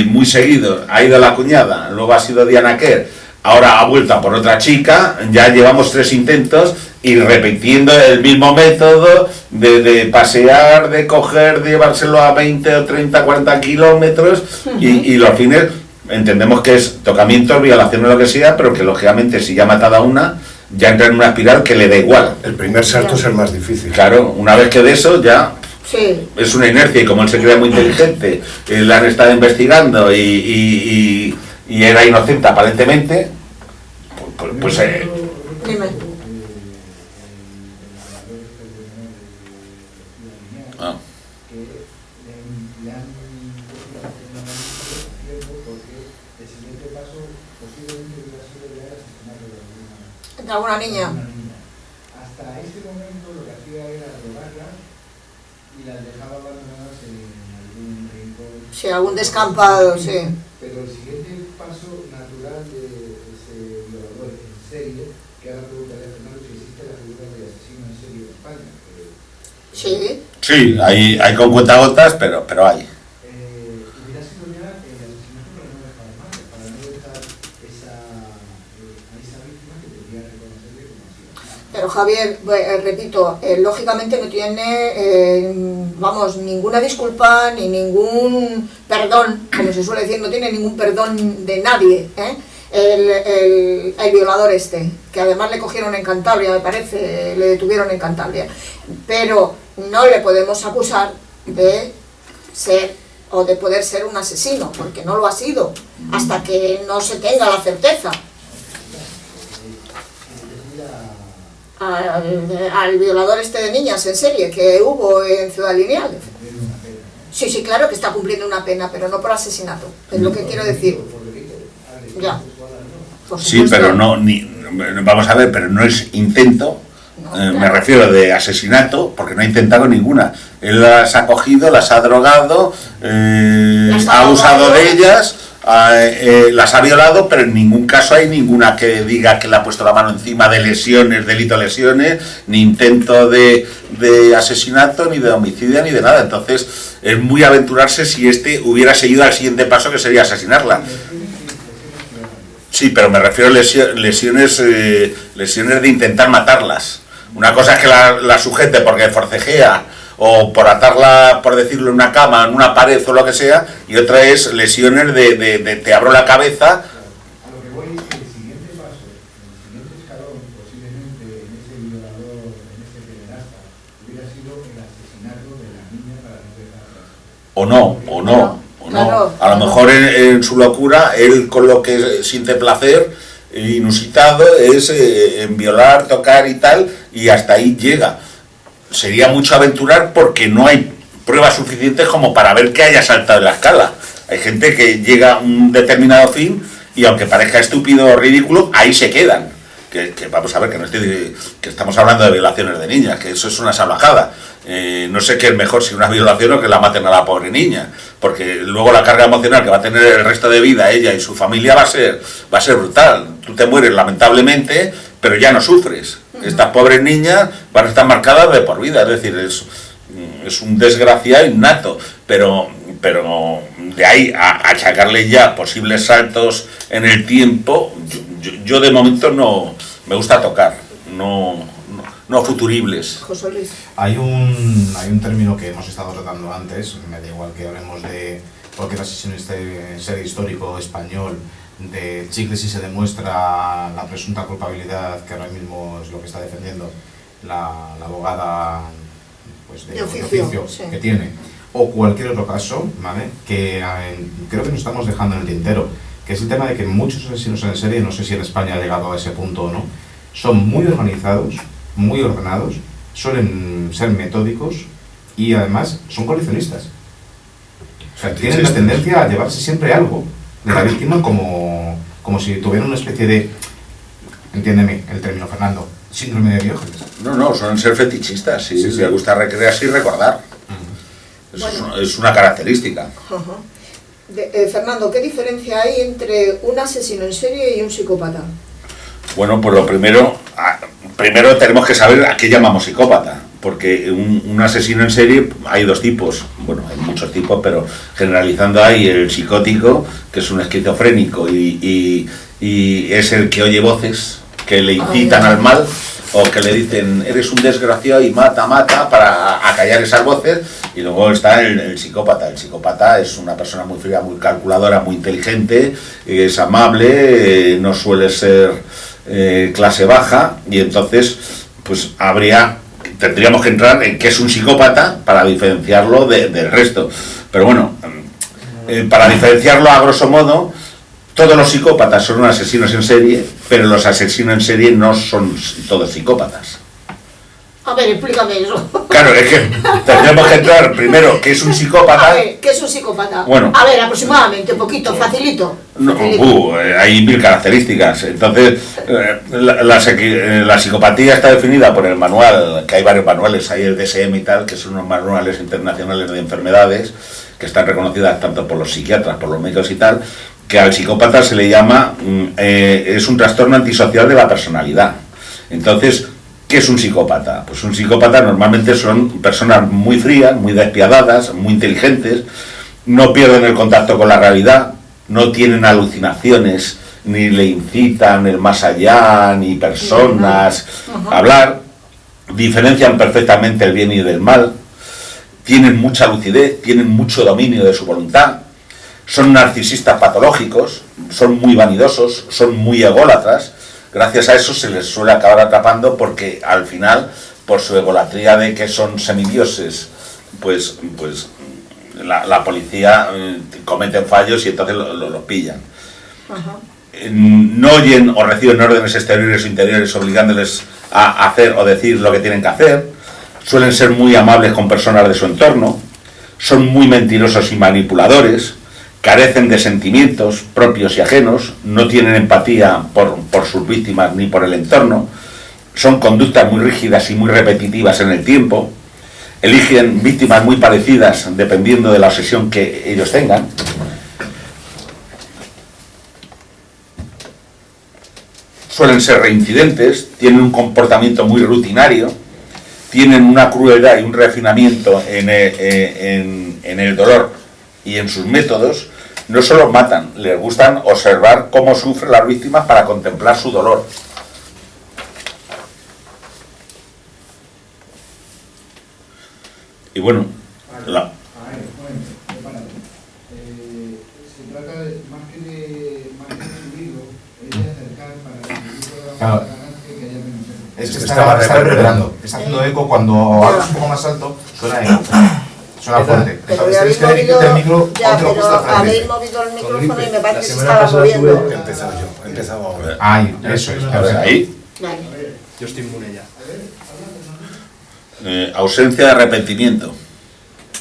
muy seguidos, ha ido la cuñada, luego ha sido Diana Quer, ahora ha vuelto a por otra chica, ya llevamos 3 intentos y repitiendo el mismo método de pasear, de coger, de llevárselo a 20 o 30, 40 kilómetros y los fines entendemos que es tocamientos, violaciones, lo que sea, pero que lógicamente si ya ha matado a una, ya entra en una espiral que le da igual. El primer salto es el más difícil. Claro, una vez que de eso ya Sí. es una inercia y como él se cree muy inteligente, la han estado investigando y era inocente aparentemente, pues Dime. ah. Que le han puesto tiempo porque el siguiente paso posiblemente hubiera sido ya el asesinato ¿De alguna niña? una niña. Hasta ese momento lo que hacía era drogarlas y las dejaba abandonadas en algún rincón. Sí, algún descampado, sí. Pero el siguiente paso natural de ese violador en serie, que ahora preguntaré a Fernando si existe la figura de asesino en serie en España. Sí. Sí, hay con cuentagotas, pero hay. Hubiera sido ya el asesinato para no dejar mal, para no dejar a esa víctima que podría reconocerle como así. Pero Javier, repito, lógicamente no tiene, vamos, ninguna disculpa ni ningún perdón, como se suele decir, no tiene ningún perdón de nadie, ¿eh? El violador este, que además le cogieron en Cantabria, me parece, le detuvieron en Cantabria, pero no le podemos acusar de ser o de poder ser un asesino, porque no lo ha sido, hasta que no se tenga la certeza. Al violador este de niñas en serie que hubo en Ciudad Lineal. Sí, sí, claro que está cumpliendo una pena, pero no por asesinato, es lo que quiero decir. Ya. Por Sí, supuesto. pero vamos a ver, pero no es intento, No, me claro. refiero de asesinato, porque no ha intentado ninguna. Él las ha cogido, las ha drogado, Las ha ha abusado drogado. de ellas, las ha violado, pero en ningún caso hay ninguna que diga que le ha puesto la mano encima de lesiones, delito de lesiones, ni intento de asesinato, ni de homicidio, ni de nada. Entonces es muy aventurarse si este hubiera seguido al siguiente paso, que sería asesinarla. Sí, pero me refiero a lesiones de intentar matarlas. Una cosa es que la sujete porque forcejea o por atarla, por decirlo, en una cama, en una pared o lo que sea, y otra es lesiones de te abro la cabeza. A lo que voy es que el siguiente paso, el siguiente escalón, posiblemente en ese violador, en ese pederasta, hubiera sido el asesinato de la niña para no dejar atrás. O no. Claro, A lo mejor en su locura, él con lo que siente placer inusitado es en violar, tocar y tal, y hasta ahí llega. Sería mucho aventurar porque no hay pruebas suficientes como para ver que haya saltado en la escala. Hay gente que llega a un determinado fin y aunque parezca estúpido o ridículo, ahí se quedan. Que vamos a ver, que estamos hablando de violaciones de niñas, que eso es una salvajada. No sé qué es mejor, si una violación o que la maten a la pobre niña, porque luego la carga emocional que va a tener el resto de vida ella y su familia va a ser brutal. Tú te mueres lamentablemente, pero ya no sufres. Estas pobres niñas van a estar marcadas de por vida, es decir, es un desgraciado innato, pero de ahí a achacarle ya posibles saltos en el tiempo, yo de momento no me gusta tocar, no futuribles. José Luis. Hay un término que hemos estado tratando antes, me da igual que hablemos de cualquier asesino en serie histórico español, de Chicle si se demuestra la presunta culpabilidad, que ahora mismo es lo que está defendiendo la abogada pues, de oficio sí. que tiene, o cualquier otro caso, ¿vale? Que creo que nos estamos dejando en el tintero, que es el tema de que muchos asesinos en serie, no sé si en España ha llegado a ese punto o no, son muy organizados, muy ordenados, suelen ser metódicos y además son coleccionistas. O sea, tienen la tendencia a llevarse siempre algo de la víctima como si tuvieran una especie de, entiéndeme el término, Fernando, síndrome de Diógenes. No, suelen ser fetichistas, sí, Sí, sí. les gusta recrearse y recordar. Eso Bueno. es una característica. Ajá. Fernando, ¿qué diferencia hay entre un asesino en serie y un psicópata? Bueno, pues lo primero tenemos que saber a qué llamamos psicópata, porque un asesino en serie hay dos tipos, bueno, hay muchos tipos, pero generalizando hay el psicótico, que es un esquizofrénico y y es el que oye voces que le incitan al mal o que le dicen eres un desgraciado y mata para acallar esas voces. Y luego está el psicópata. El psicópata es una persona muy fría, muy calculadora, muy inteligente, es amable, no suele ser clase baja, y entonces pues tendríamos que entrar en qué es un psicópata para diferenciarlo del resto. Pero bueno, para diferenciarlo a grosso modo, todos los psicópatas son asesinos en serie, pero los asesinos en serie no son todos psicópatas. A ver, explícame eso. Claro, es que tendremos que entrar primero, ¿qué es un psicópata? A ver, ¿qué es un psicópata? Bueno. A ver, aproximadamente, un poquito, facilito. No, Facilito. hay 1000 características. Entonces, la psicopatía está definida por el manual, que hay varios manuales, hay el DSM y tal, que son unos manuales internacionales de enfermedades, que están reconocidas tanto por los psiquiatras, por los médicos y tal, que al psicópata se le llama, es un trastorno antisocial de la personalidad. Entonces, ¿qué es un psicópata? Pues un psicópata normalmente son personas muy frías, muy despiadadas, muy inteligentes, no pierden el contacto con la realidad, no tienen alucinaciones, ni le incitan el más allá, ni personas a hablar, diferencian perfectamente el bien y del mal, tienen mucha lucidez, tienen mucho dominio de su voluntad, son narcisistas patológicos, son muy vanidosos, son muy ególatras. Gracias a eso se les suele acabar atrapando porque al final, por su egolatría de que son semidioses, pues la policía comete fallos y entonces los pillan. Ajá. No oyen o reciben órdenes exteriores o interiores obligándoles a hacer o decir lo que tienen que hacer. Suelen ser muy amables con personas de su entorno. Son muy mentirosos y manipuladores. Carecen de sentimientos propios y ajenos, no tienen empatía por sus víctimas ni por el entorno, son conductas muy rígidas y muy repetitivas en el tiempo, eligen víctimas muy parecidas dependiendo de la obsesión que ellos tengan. Suelen ser reincidentes, tienen un comportamiento muy rutinario, tienen una crueldad y un refinamiento en el dolor y en sus métodos. No solo matan, les gustan observar cómo sufren las víctimas para contemplar su dolor. Y bueno, Se trata de, más que de subirlo, es de acercar para que el libro Claro. que haya menos eco. Es que está reverberando, está haciendo eco. Cuando hablas un poco más alto, suena eco. Suena fuerte. Pero Entonces ya tienes que dirigirte el micro, ya, póntelo pero justo al frente. habéis movido el micrófono y me parece que se semana estaba pasada moviendo. He empezado ahora. Ahí, eso es. pues ahí, Vale. Yo estoy inmune ya. ausencia de arrepentimiento,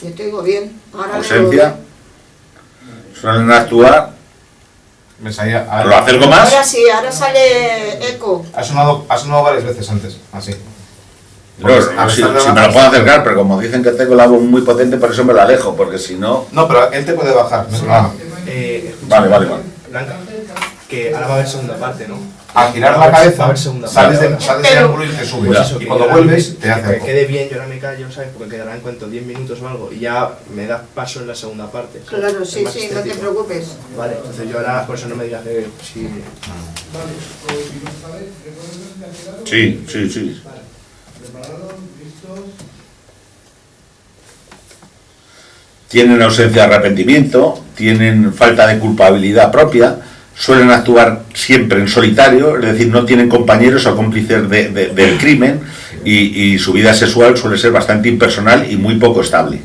Yo te digo bien. Ahora ausencia, suelen actuar, ¿Ves ahí? Ahora- ¿lo acerco más? Ahora sí, ahora sale eco. Ha sonado varias veces antes, así. No, Al si estar me lo grabando- puedo acercar, pero como dicen que tengo la voz muy potente, por eso me lo alejo, porque si no... No, pero él te puede bajar, no es problema. Escucha, Vale. Blanca, que ahora va a haber segunda parte, ¿no? Al girar Va a la haber cabeza, segunda sales parte. del ángulo y te subes. Pues eso, Y que cuando quedará- vuelves, te hace que eco. quede bien, yo ahora me callo, ¿sabes? Porque quedará en cuanto 10 minutos o algo y ya me da paso en la segunda parte. ¿sabes? Claro, Es sí, más sí, no te estético. preocupes. Vale, entonces yo ahora, por eso no me digas que sí. Vale, pues si no sabes, ¿recuerdas que has quedado? Sí. Vale, preparados, listos. Tienen ausencia de arrepentimiento, tienen falta de culpabilidad propia, suelen actuar siempre en solitario, es decir, no tienen compañeros o cómplices del crimen, y su vida sexual suele ser bastante impersonal y muy poco estable.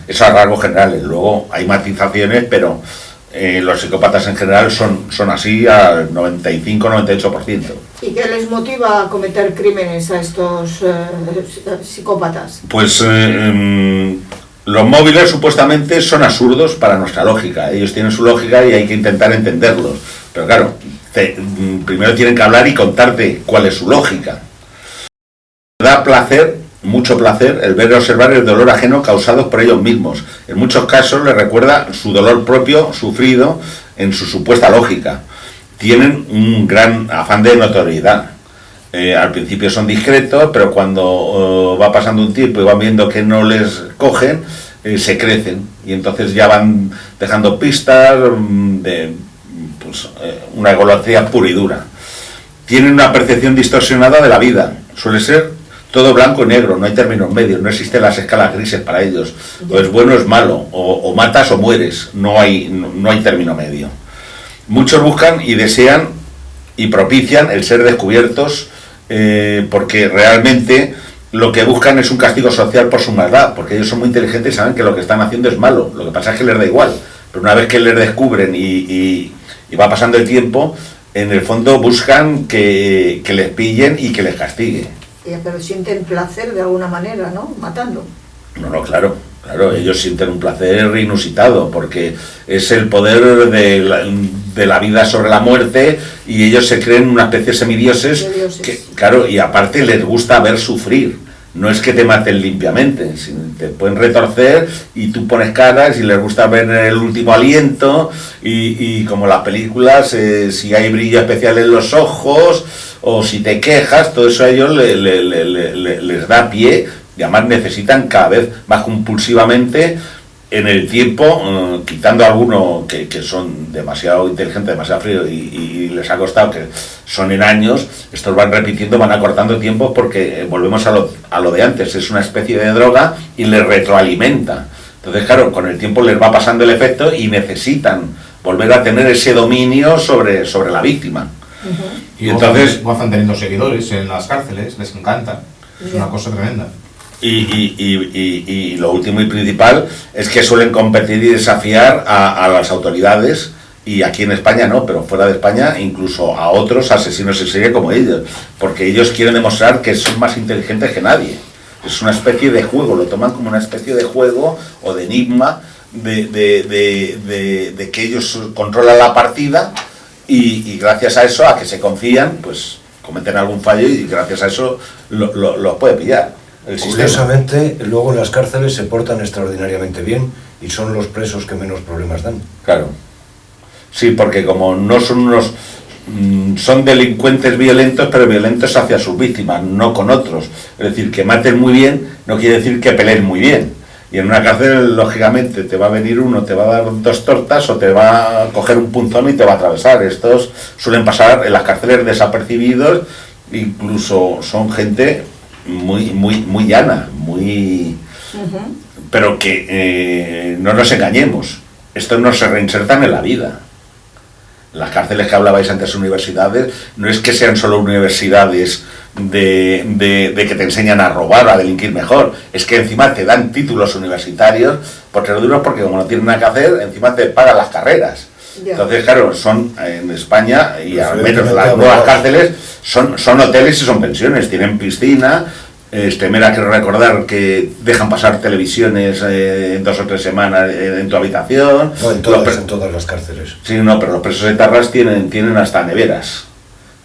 Eso a rasgos generales. Luego hay matizaciones, pero los psicópatas en general son así al 95-98%. ¿Y qué les motiva a cometer crímenes a estos psicópatas? Pues los móviles supuestamente son absurdos para nuestra lógica. Ellos tienen su lógica y hay que intentar entenderlos. Pero claro, primero tienen que hablar y contarte cuál es su lógica. Da placer, mucho placer, el ver y observar el dolor ajeno causado por ellos mismos. En muchos casos les recuerda su dolor propio sufrido en su supuesta lógica. Tienen un gran afán de notoriedad. Al principio son discretos, pero cuando va pasando un tiempo y van viendo que no les cogen, se crecen y entonces ya van dejando pistas pues, una egolatría pura y dura. Tienen una percepción distorsionada de la vida. Suele ser todo blanco y negro, no hay términos medios, no existen las escalas grises para ellos. O es bueno o es malo, o matas o mueres, no hay término medio. Muchos buscan y desean y propician el ser descubiertos, porque realmente lo que buscan es un castigo social por su maldad, porque ellos son muy inteligentes y saben que lo que están haciendo es malo. Lo que pasa es que les da igual, pero una vez que les descubren y va pasando el tiempo, en el fondo buscan que les pillen y que les castiguen. Pero sienten placer de alguna manera, ¿no? Matando. No, claro, ellos sienten un placer inusitado, porque es el poder de la vida sobre la muerte, y ellos se creen una especie de semidioses, que, claro, y aparte les gusta ver sufrir. No es que te maten limpiamente, sino te pueden retorcer y tú pones caras y les gusta ver el último aliento, y como las películas, si hay brillo especial en los ojos o si te quejas, todo eso a ellos les da pie, y además necesitan cada vez más compulsivamente en el tiempo, quitando a algunos que son demasiado inteligentes, demasiado fríos y les ha costado, que son en años, estos van repitiendo, van acortando tiempos, porque volvemos a lo de antes, es una especie de droga y les retroalimenta. Entonces, claro, con el tiempo les va pasando el efecto y necesitan volver a tener ese dominio sobre la víctima. Y entonces gozan teniendo seguidores en las cárceles, les encanta, es una cosa tremenda. Y lo último y principal es que suelen competir y desafiar a las autoridades, y aquí en España no, pero fuera de España incluso a otros asesinos en serie como ellos, porque ellos quieren demostrar que son más inteligentes que nadie. Es una especie de juego, lo toman como una especie de juego o de enigma de que ellos controlan la partida, y gracias a eso, a que se confían, pues cometen algún fallo, y gracias a eso los puede pillar. Curiosamente, luego en las cárceles se portan extraordinariamente bien y son los presos que menos problemas dan. Claro. Sí, porque como no son unos... son delincuentes violentos, pero violentos hacia sus víctimas, no con otros. Es decir, que maten muy bien no quiere decir que peleen muy bien. Y en una cárcel, lógicamente, te va a venir uno, te va a dar 2 tortas, o te va a coger un punzón y te va a atravesar. Estos suelen pasar en las cárceles desapercibidos, incluso son gente muy llana, pero que no nos engañemos, estos no se reinsertan en la vida. Las cárceles que hablabais antes, universidades, no es que sean solo universidades de que te enseñan a robar o a delinquir mejor, es que encima te dan títulos universitarios por ser duros, porque como no tienen nada que hacer, encima te pagan las carreras. Entonces, claro, son en España, y al menos las nuevas cárceles, son hoteles y son pensiones, tienen piscina. Mira, quiero recordar que dejan pasar televisiones en 2 o 3 semanas en tu habitación. No, en todas las cárceles. Sí, no, pero los presos etarras tienen hasta neveras,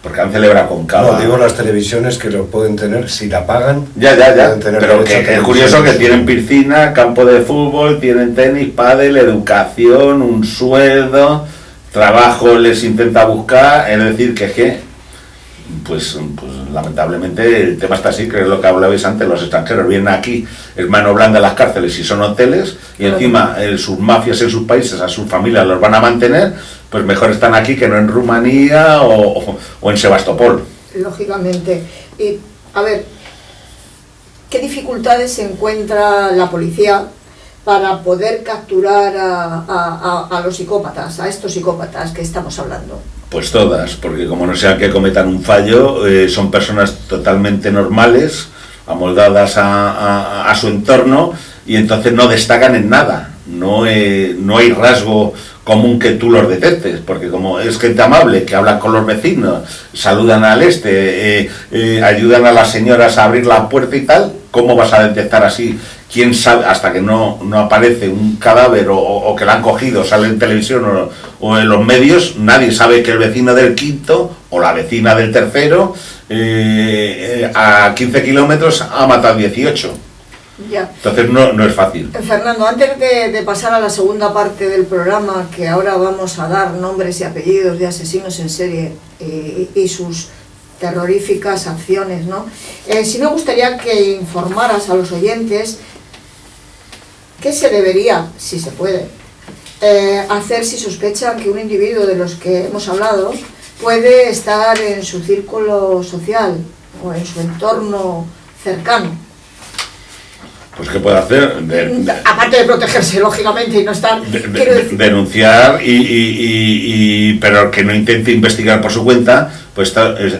porque han celebrado con cava. No, digo las televisiones que lo pueden tener, si la pagan. Ya, pero que es curioso que tienen piscina, campo de fútbol, tienen tenis, pádel, educación, un sueldo, trabajo les intenta buscar, es decir, que pues lamentablemente el tema está así, que es lo que hablabais antes, los extranjeros vienen aquí, es mano blanda en las cárceles y son hoteles, y encima sus mafias en sus países, a sus familias los van a mantener, pues mejor están aquí que no en Rumanía o en Sebastopol. Lógicamente. Y, a ver, ¿qué dificultades encuentra la policía para poder capturar a los psicópatas, a estos psicópatas que estamos hablando? Pues todas, porque como no sea que cometan un fallo, son personas totalmente normales, amoldadas a su entorno, y entonces no destacan en nada. No hay rasgo común que tú los detectes, porque como es gente amable, que hablan con los vecinos, saludan al ayudan a las señoras a abrir la puerta y tal, ¿cómo vas a detectar así? ¿Quién sabe? Hasta que no aparece un cadáver o que la han cogido, sale en televisión o en los medios, nadie sabe que el vecino del quinto o la vecina del tercero a 15 kilómetros ha matado 18. Ya. Entonces no es fácil. Fernando, antes de pasar a la segunda parte del programa, que ahora vamos a dar nombres y apellidos de asesinos en serie y sus terroríficas acciones, ¿no? Sí me gustaría que informaras a los oyentes qué se debería, si se puede, hacer si sospechan que un individuo de los que hemos hablado puede estar en su círculo social o en su entorno cercano. Pues ¿qué puede hacer? Aparte de protegerse, lógicamente, y no estar... Denunciar, pero que no intente investigar por su cuenta, pues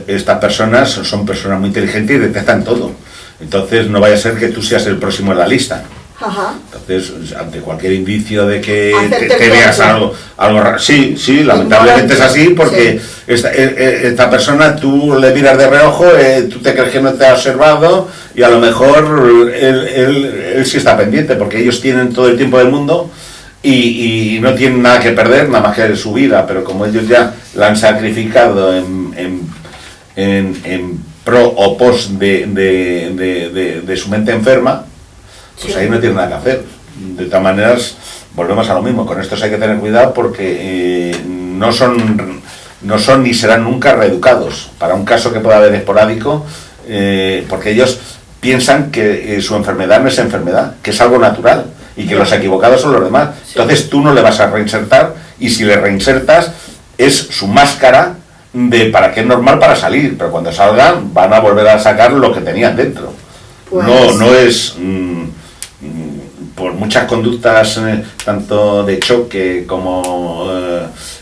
estas personas son personas muy inteligentes y detectan todo. Entonces no vaya a ser que tú seas el próximo en la lista. Ajá. Entonces, ante cualquier indicio de que Hacerte te veas algo raro, sí, lamentablemente es así, porque sí. esta persona tú le miras de reojo, tú te crees que no te ha observado y a lo mejor él sí está pendiente, porque ellos tienen todo el tiempo del mundo y no tienen nada que perder, nada más que su vida, pero como ellos ya la han sacrificado en pro o pos de su mente enferma, pues ahí no tiene nada que hacer. De todas maneras, volvemos a lo mismo. Con estos hay que tener cuidado porque no son ni serán nunca reeducados para un caso que pueda haber esporádico, porque ellos piensan que su enfermedad no es enfermedad, que es algo natural y que los equivocados son los demás. Entonces tú no le vas a reinsertar, y si le reinsertas es su máscara para que es normal para salir, pero cuando salgan van a volver a sacar lo que tenían dentro. Pues... No es... por muchas conductas tanto de choque como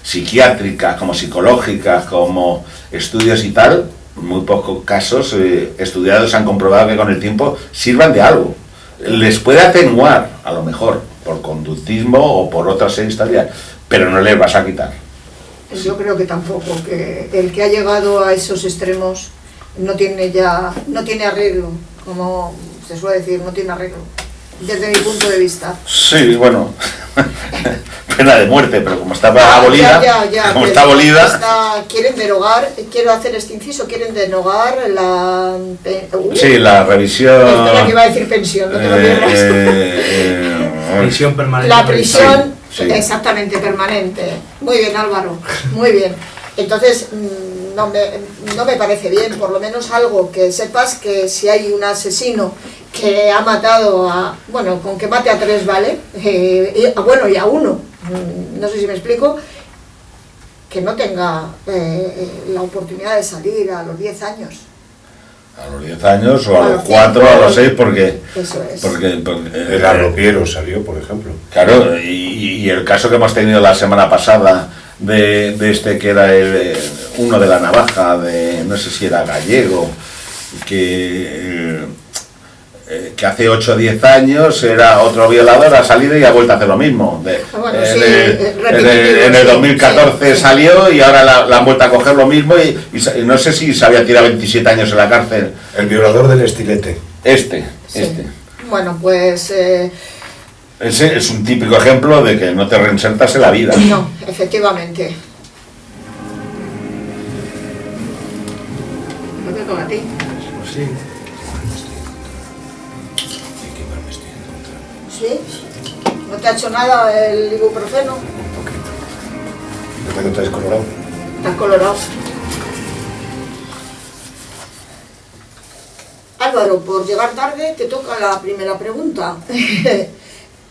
psiquiátricas, como psicológicas, como estudios y tal, en muy pocos casos estudiados han comprobado que con el tiempo sirvan de algo. Les puede atenuar, a lo mejor, por conductismo o por otras historias, pero no les vas a quitar. Yo creo que tampoco, que el que ha llegado a esos extremos no tiene arreglo, como se suele decir, no tiene arreglo. Desde mi punto de vista. Sí, bueno, pena de muerte, pero como está abolida, está abolida... Quieren derogar, quiero hacer este inciso, quieren derogar la... sí, la revisión... Espera, que iba a decir pensión, no te lo pierdas. Prisión permanente. La prisión, sí. Exactamente, permanente. Muy bien, Álvaro, muy bien. Entonces, no me parece bien, por lo menos algo que sepas, que si hay un asesino que ha matado a... Bueno, con que mate a 3 vale, y a 1, no sé si me explico, que no tenga la oportunidad de salir a los 10 años. A los 10 años o a los 4 o a los 6, porque... Eso es. Porque El arropiero salió, por ejemplo. Claro, y el caso que hemos tenido la semana pasada de este que era uno de la navaja, no sé si era gallego, que hace 8 o 10 años era otro violador, ha salido y ha vuelto a hacer lo mismo. En el 2014 sí. Salió y ahora la han vuelto a coger lo mismo y no sé si se había tirado 27 años en la cárcel. El violador del estilete. Este. Bueno, pues... Ese es un típico ejemplo de que no te reinsertas en la vida. No, efectivamente. ¿No te toca a ti? Pues sí. ¿Sí? ¿No te ha hecho nada el ibuprofeno? Un poquito. ¿No te notas colorado? Estás colorado. Álvaro, por llegar tarde te toca la primera pregunta.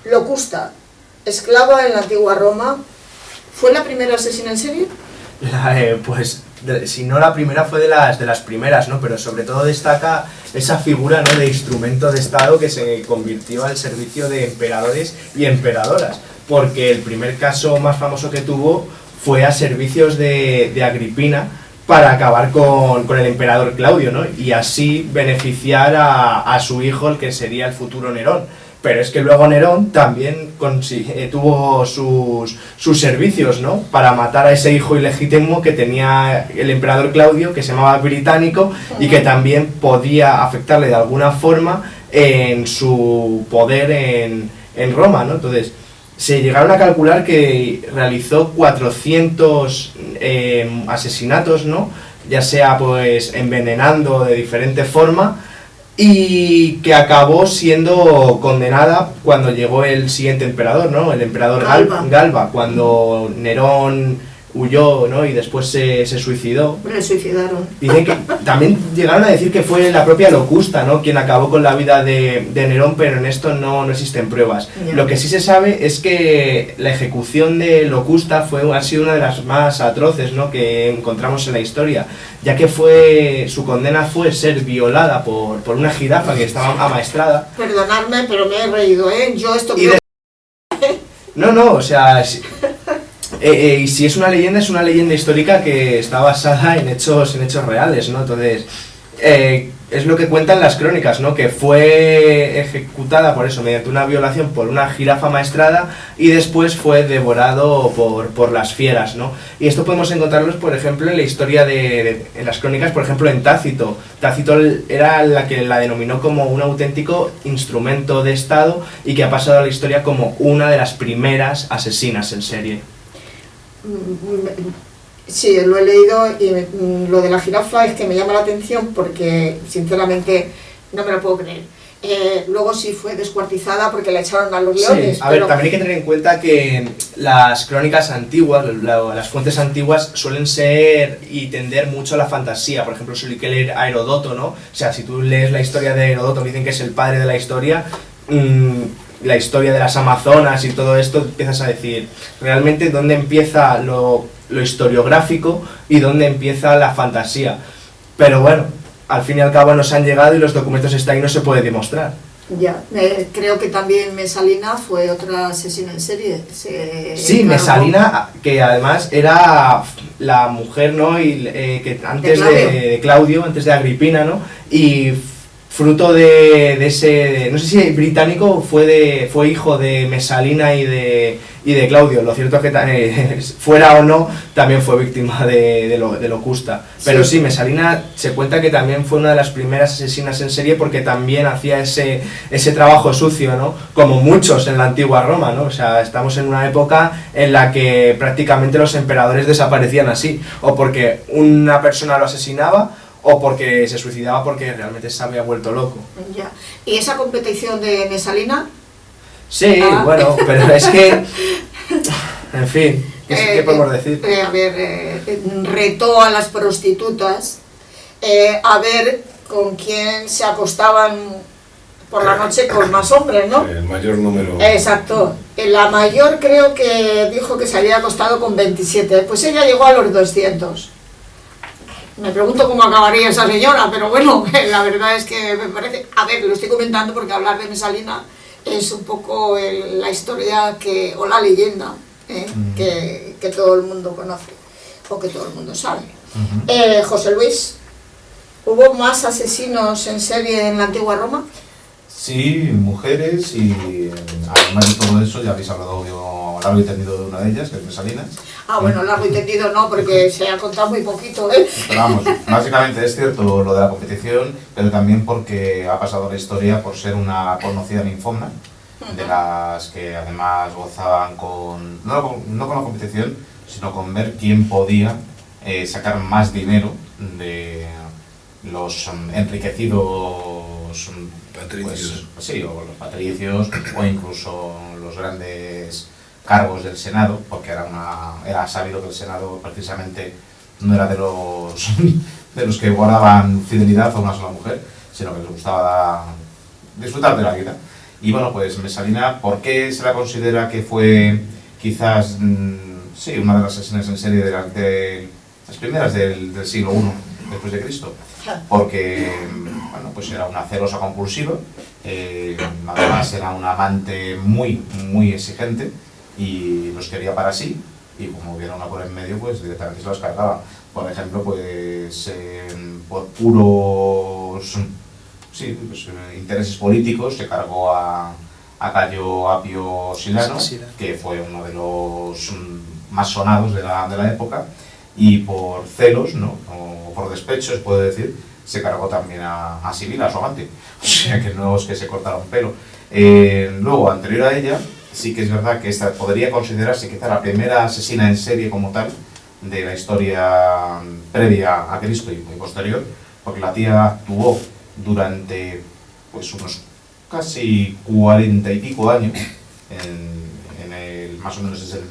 Locusta, esclava en la antigua Roma, ¿fue la primera asesina en serie? Pues si no la primera, fue de las primeras, ¿no? Pero sobre todo destaca esa figura, ¿no?, de instrumento de Estado que se convirtió al servicio de emperadores y emperadoras, porque el primer caso más famoso que tuvo fue a servicios de Agripina para acabar con el emperador Claudio, ¿no? Y así beneficiar a su hijo, el que sería el futuro Nerón. Pero es que luego Nerón también tuvo sus servicios, ¿no?, para matar a ese hijo ilegítimo que tenía el emperador Claudio, que se llamaba Británico, y que también podía afectarle de alguna forma en su poder en Roma, ¿no? Entonces, se llegaron a calcular que realizó 400 asesinatos, ¿no?, ya sea pues envenenando de diferente forma, y que acabó siendo condenada cuando llegó el siguiente emperador, ¿no?, el emperador Galba, cuando Nerón huyó, ¿no? Y después se suicidó. Le suicidaron. Dicen que también llegaron a decir que fue la propia Locusta, ¿no?, quien acabó con la vida de Nerón, pero en esto no existen pruebas. Ya. Lo que sí se sabe es que la ejecución de Locusta ha sido una de las más atroces, ¿no?, que encontramos en la historia, ya que su condena fue ser violada por una jirafa que estaba amaestrada. Perdonadme, pero me he reído, ¿eh? Yo esto Y creo No, o sea, y si es una leyenda histórica que está basada en hechos reales, ¿no? Entonces, es lo que cuentan las crónicas, ¿no? Que fue ejecutada por eso, mediante una violación por una jirafa maestrada, y después fue devorado por las fieras, ¿no? Y esto podemos encontrarlos, por ejemplo, en la historia en las crónicas, por ejemplo, en Tácito. Tácito era la que la denominó como un auténtico instrumento de Estado y que ha pasado a la historia como una de las primeras asesinas en serie. Sí, lo he leído y lo de la jirafa es que me llama la atención porque, sinceramente, no me lo puedo creer. Luego sí fue descuartizada porque la echaron a los leones. Sí, a ver, también hay que tener en cuenta que las crónicas antiguas, las fuentes antiguas suelen ser y tender mucho a la fantasía. Por ejemplo, suele que leer a Herodoto, ¿no? O sea, si tú lees la historia de Herodoto, dicen que es el padre de la historia de las Amazonas y todo esto, empiezas a decir, realmente, ¿dónde empieza lo historiográfico y dónde empieza la fantasía? Pero bueno, al fin y al cabo nos han llegado y los documentos están y no se puede demostrar. Ya, creo que también Mesalina fue otra asesina en serie. Sí, Mesalina, que además era la mujer, ¿no? Y que antes de Claudio, antes de Agripina, ¿no? Y fruto de ese, no sé si británico, fue hijo de Mesalina y de Claudio. Lo cierto es que fuera o no, también fue víctima de Locusta. Pero sí, Mesalina se cuenta que también fue una de las primeras asesinas en serie porque también hacía ese trabajo sucio, ¿no? Como muchos en la antigua Roma, ¿no? O sea, estamos en una época en la que prácticamente los emperadores desaparecían así, o porque una persona lo asesinaba, o porque se suicidaba porque realmente se había vuelto loco. Ya. ¿Y esa competición de Mesalina? Sí, bueno, pero es que, en fin, ¿qué podemos decir? Retó a las prostitutas a ver con quién se acostaban por la noche con más hombres, ¿no? El mayor número. Exacto. La mayor creo que dijo que se había acostado con 27, pues ella llegó a los 200. Me pregunto cómo acabaría esa señora, pero bueno, la verdad es que me parece... A ver, lo estoy comentando porque hablar de Mesalina es un poco la historia o la leyenda que todo el mundo conoce, o que todo el mundo sabe. José Luis, ¿hubo más asesinos en serie en la antigua Roma? Sí, mujeres, y además de todo eso ya habéis hablado largo y tendido de una de ellas, que es Mesalina. Ah, bueno, largo y tendido no, porque se ha contado muy poquito, ¿eh? Pero vamos, básicamente es cierto lo de la competición, pero también porque ha pasado a la historia por ser una conocida ninfómana, de las que además gozaban no con la competición, sino con ver quién podía sacar más dinero de los enriquecidos patricios, pues, sí, o los patricios, o incluso los grandes cargos del Senado, porque era sabido que el Senado precisamente no era de los que guardaban fidelidad a una sola mujer, sino que les gustaba disfrutar de la vida. Y bueno, pues Mesalina, ¿por qué se la considera que fue quizás sí, una de las asesinas en serie de las primeras del siglo I después de Cristo? Porque bueno, pues era una celosa compulsiva, además era una amante muy, muy exigente y los quería para sí, y como hubiera una por en medio, pues directamente se los cargaba. Por ejemplo, pues por puros intereses políticos se cargó a Cayo Apio Silano, que fue uno de los más sonados de la época, y por celos, ¿no? O por despecho, se puede decir, se cargó también a Sibila, a su amante. O sea que no es que se cortara un pelo. Luego, anterior a ella, sí que es verdad que esta podría considerarse quizá la primera asesina en serie como tal de la historia previa a Cristo y muy posterior, porque la tía actuó durante pues unos casi 40 y pico años, más o menos desde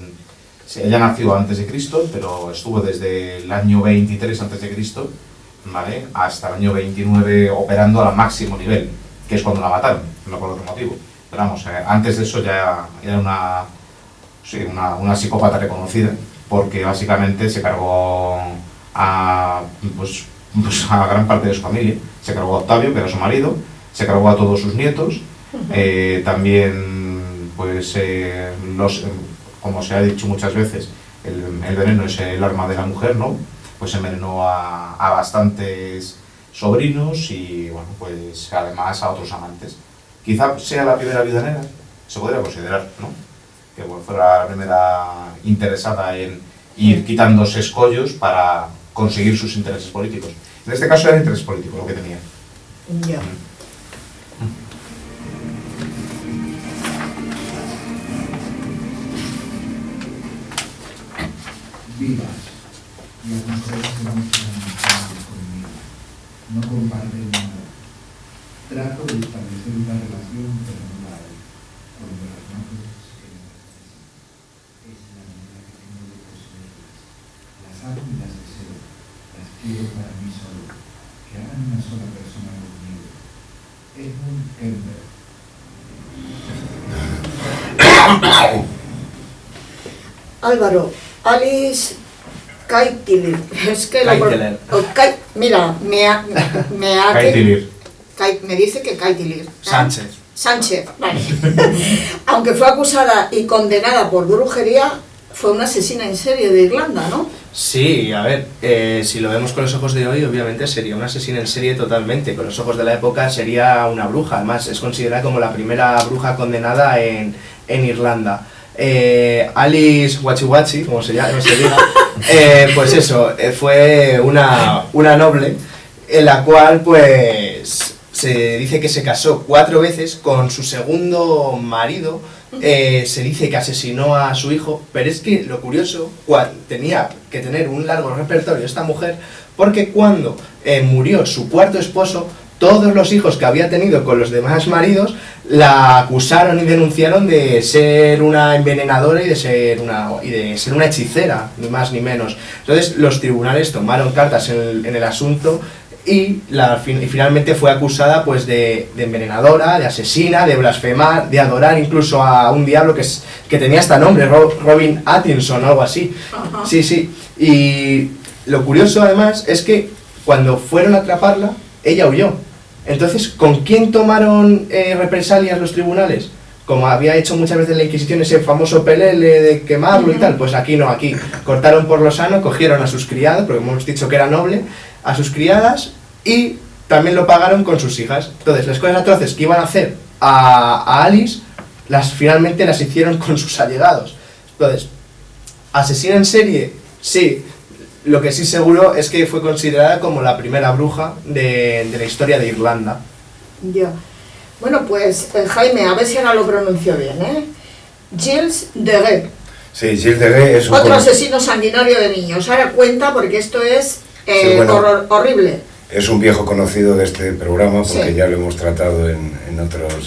Sí, ella nació antes de Cristo, pero estuvo desde el año 23 antes de Cristo, ¿vale?, hasta el año 29 operando al máximo nivel, que es cuando la mataron, no por otro motivo. Pero vamos, antes de eso ya era una psicópata reconocida, porque básicamente se cargó a gran parte de su familia. Se cargó a Octavio, que era su marido, se cargó a todos sus nietos, también, pues, como se ha dicho muchas veces, el veneno es el arma de la mujer, ¿no? Pues envenenó a bastantes sobrinos y, bueno, pues además a otros amantes. Quizá sea la primera viuda negra, se podría considerar, ¿no?, que bueno, fuera la primera interesada en ir quitándose escollos para conseguir sus intereses políticos. En este caso era interés político lo que tenía. Ya. Vivas, las mujeres se muestran distantes conmigo, no comparten nada. Trato de establecer una relación, pero no la hay. Cuando las manos se quedan las es la manera que tengo de poseerlas. Las amo y las deseo, las quiero para mí solo, que hagan una sola persona conmigo. Edmund Kemper. Álvaro, Alice Kaitilir. Es que Kaitiler. Mira, Kaitilir. me dice que Kaitilir. Sánchez. Vale. Aunque fue acusada y condenada por brujería, fue una asesina en serie de Irlanda, ¿no? Sí, a ver, si lo vemos con los ojos de hoy, obviamente sería una asesina en serie totalmente. Con los ojos de la época sería una bruja. Además, es considerada como la primera bruja condenada en Irlanda. Alice Wachi, como se diga, pues eso, fue una noble en la cual, pues, se dice que se casó 4 veces con su segundo marido. Se dice que asesinó a su hijo, pero es que lo curioso, tenía que tener un largo repertorio esta mujer, porque cuando murió su cuarto esposo, todos los hijos que había tenido con los demás maridos la acusaron y denunciaron de ser una envenenadora y de ser una hechicera, ni más ni menos. Entonces los tribunales tomaron cartas en el asunto y finalmente fue acusada, pues, de envenenadora, de asesina, de blasfemar, de adorar incluso a un diablo que tenía hasta nombre, Robin Atkinson o algo así. Sí. Y lo curioso además es que cuando fueron a atraparla, ella huyó. Entonces, ¿con quién tomaron represalias los tribunales? Como había hecho muchas veces la Inquisición, ese famoso pelele de quemarlo y tal, pues aquí no, aquí cortaron por lo sano, cogieron a sus criadas, porque hemos dicho que era noble, a sus criadas, y también lo pagaron con sus hijas. Entonces, las cosas atroces que iban a hacer a Alice, finalmente las hicieron con sus allegados. Entonces, asesina en serie, sí. Lo que sí seguro es que fue considerada como la primera bruja de la historia de Irlanda. Ya. Bueno, pues Jaime, a ver si ahora lo pronuncio bien, ¿eh? Gilles de Rais. Sí, Gilles de Rais es otro asesino sanguinario de niños. Ahora cuenta, porque esto es horrible. Es un viejo conocido de este programa, porque ya lo hemos tratado en otros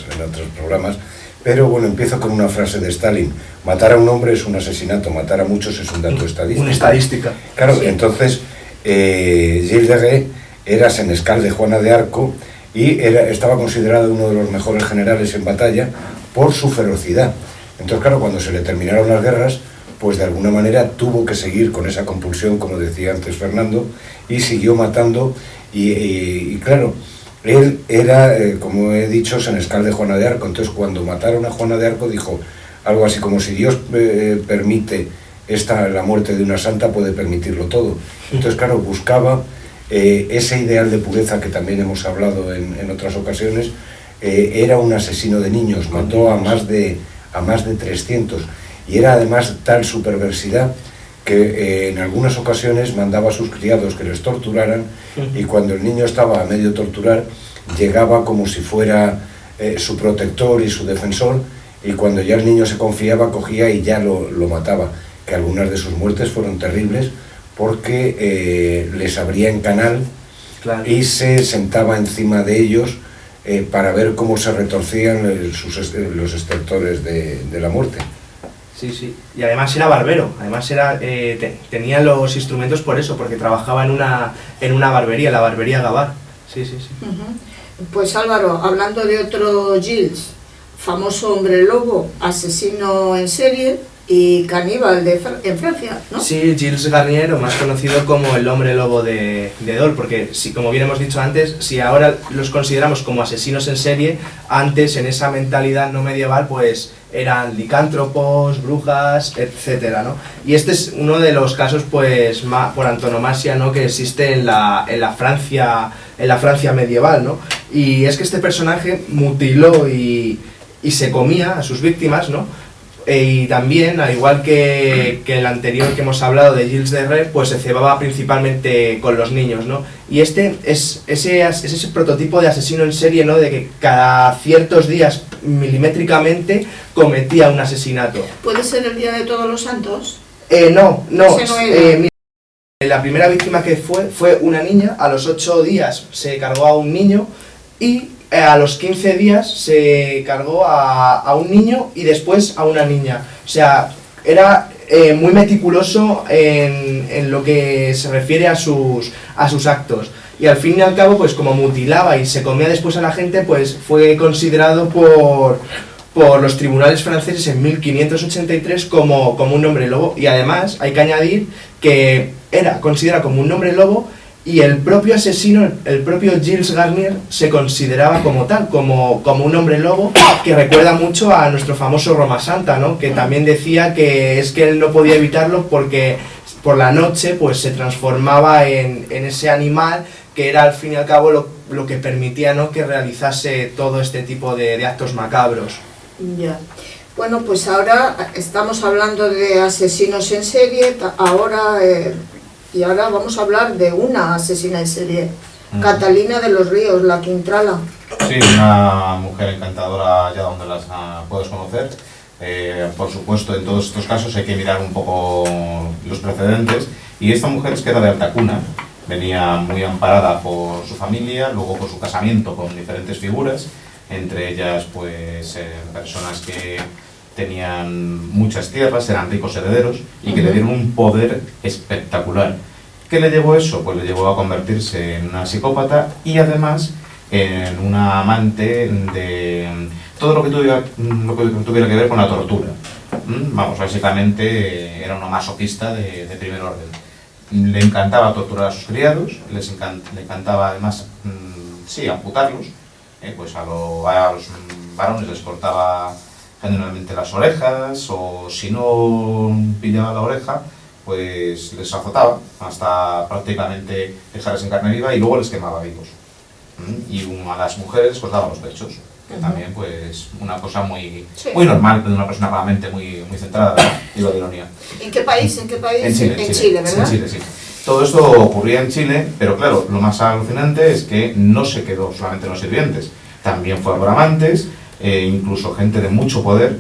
programas. Pero bueno, empiezo con una frase de Stalin: matar a un hombre es un asesinato, matar a muchos es un dato estadístico. Una estadística. Claro, sí. Entonces, Gilles de Rais era senescal de Juana de Arco y estaba considerado uno de los mejores generales en batalla por su ferocidad. Entonces, claro, cuando se le terminaron las guerras, pues de alguna manera tuvo que seguir con esa compulsión, como decía antes Fernando, y siguió matando. Y claro, él era, como he dicho, senescal de Juana de Arco. Entonces, cuando mataron a Juana de Arco, dijo algo así como: si Dios permite la muerte de una santa, puede permitirlo todo. Entonces, claro, buscaba ese ideal de pureza que también hemos hablado en otras ocasiones. Era un asesino de niños, mató a más de 300, y era además tal su perversidad que en algunas ocasiones mandaba a sus criados que les torturaran, y cuando el niño estaba a medio torturar, llegaba como si fuera su protector y su defensor, y cuando ya el niño se confiaba, cogía y ya lo mataba. Que algunas de sus muertes fueron terribles, porque les abría en canal, claro, y se sentaba encima de ellos para ver cómo se retorcían los estertores de la muerte. Sí, sí. Y además era barbero, además era tenía los instrumentos por eso, porque trabajaba en una barbería, la barbería Gavar. Sí, sí, sí. Pues Álvaro, hablando de otro Gilles, famoso hombre lobo, asesino en serie y caníbal en Francia, ¿no? Sí, Gilles Garnier, o más conocido como el hombre lobo de Dole, porque si, como bien hemos dicho antes, si ahora los consideramos como asesinos en serie, antes en esa mentalidad no medieval pues eran licántropos, brujas, etcétera, ¿no? Y este es uno de los casos pues por antonomasia, ¿no?, que existe en la Francia medieval, ¿no? Y es que este personaje mutiló y se comía a sus víctimas, ¿no? Y también, al igual que el anterior que hemos hablado de Gilles de Rais, pues se cebaba principalmente con los niños, ¿no? Y este es ese prototipo de asesino en serie, ¿no?, de que cada ciertos días milimétricamente cometía un asesinato. ¿Puede ser el Día de Todos los Santos? No. Ese no era. Mira, la primera víctima que fue una niña. A los 8 días se cargó a un niño y a los 15 días se cargó a un niño y después a una niña. O sea, era muy meticuloso en lo que se refiere a sus actos. Y al fin y al cabo, pues como mutilaba y se comía después a la gente, pues fue considerado por los tribunales franceses en 1583 como un hombre lobo. Y además hay que añadir que era considerado como un hombre lobo. Y el propio asesino, el propio Gilles Garnier, se consideraba como tal, como un hombre lobo, que recuerda mucho a nuestro famoso Roma Santa, ¿no? Que también decía que es que él no podía evitarlo porque por la noche pues se transformaba en ese animal que era al fin y al cabo lo que permitía, ¿no?, que realizase todo este tipo de actos macabros. Ya. Bueno, pues ahora estamos hablando de asesinos en serie, y ahora vamos a hablar de una asesina en serie, Catalina de los Ríos, la Quintrala. Sí, una mujer encantadora ya donde las puedes conocer. Por supuesto, en todos estos casos hay que mirar un poco los precedentes. Y esta mujer es que era de alta cuna, venía muy amparada por su familia, luego por su casamiento con diferentes figuras, entre ellas pues personas que tenían muchas tierras, eran ricos herederos y que le dieron un poder espectacular. ¿Qué le llevó eso? Pues le llevó a convertirse en una psicópata y además en una amante de todo lo que tuviera que ver con la tortura. Vamos, básicamente era una masoquista de primer orden. Le encantaba torturar a sus criados, le encantaba además, amputarlos, pues a los varones les cortaba generalmente las orejas, o si no pillaba la oreja, pues les azotaba hasta prácticamente dejarles en carne viva y luego les quemaba vivos. Y a las mujeres les cortaba los pechos, que también pues una cosa muy normal de una persona con la mente muy centrada, ¿verdad? Digo de ironía. ¿En qué país? En Chile, en Chile, ¿verdad? En Chile, sí. Todo esto ocurría en Chile, pero claro, lo más alucinante es que no se quedó solamente en los sirvientes, también fue por amantes, incluso gente de mucho poder,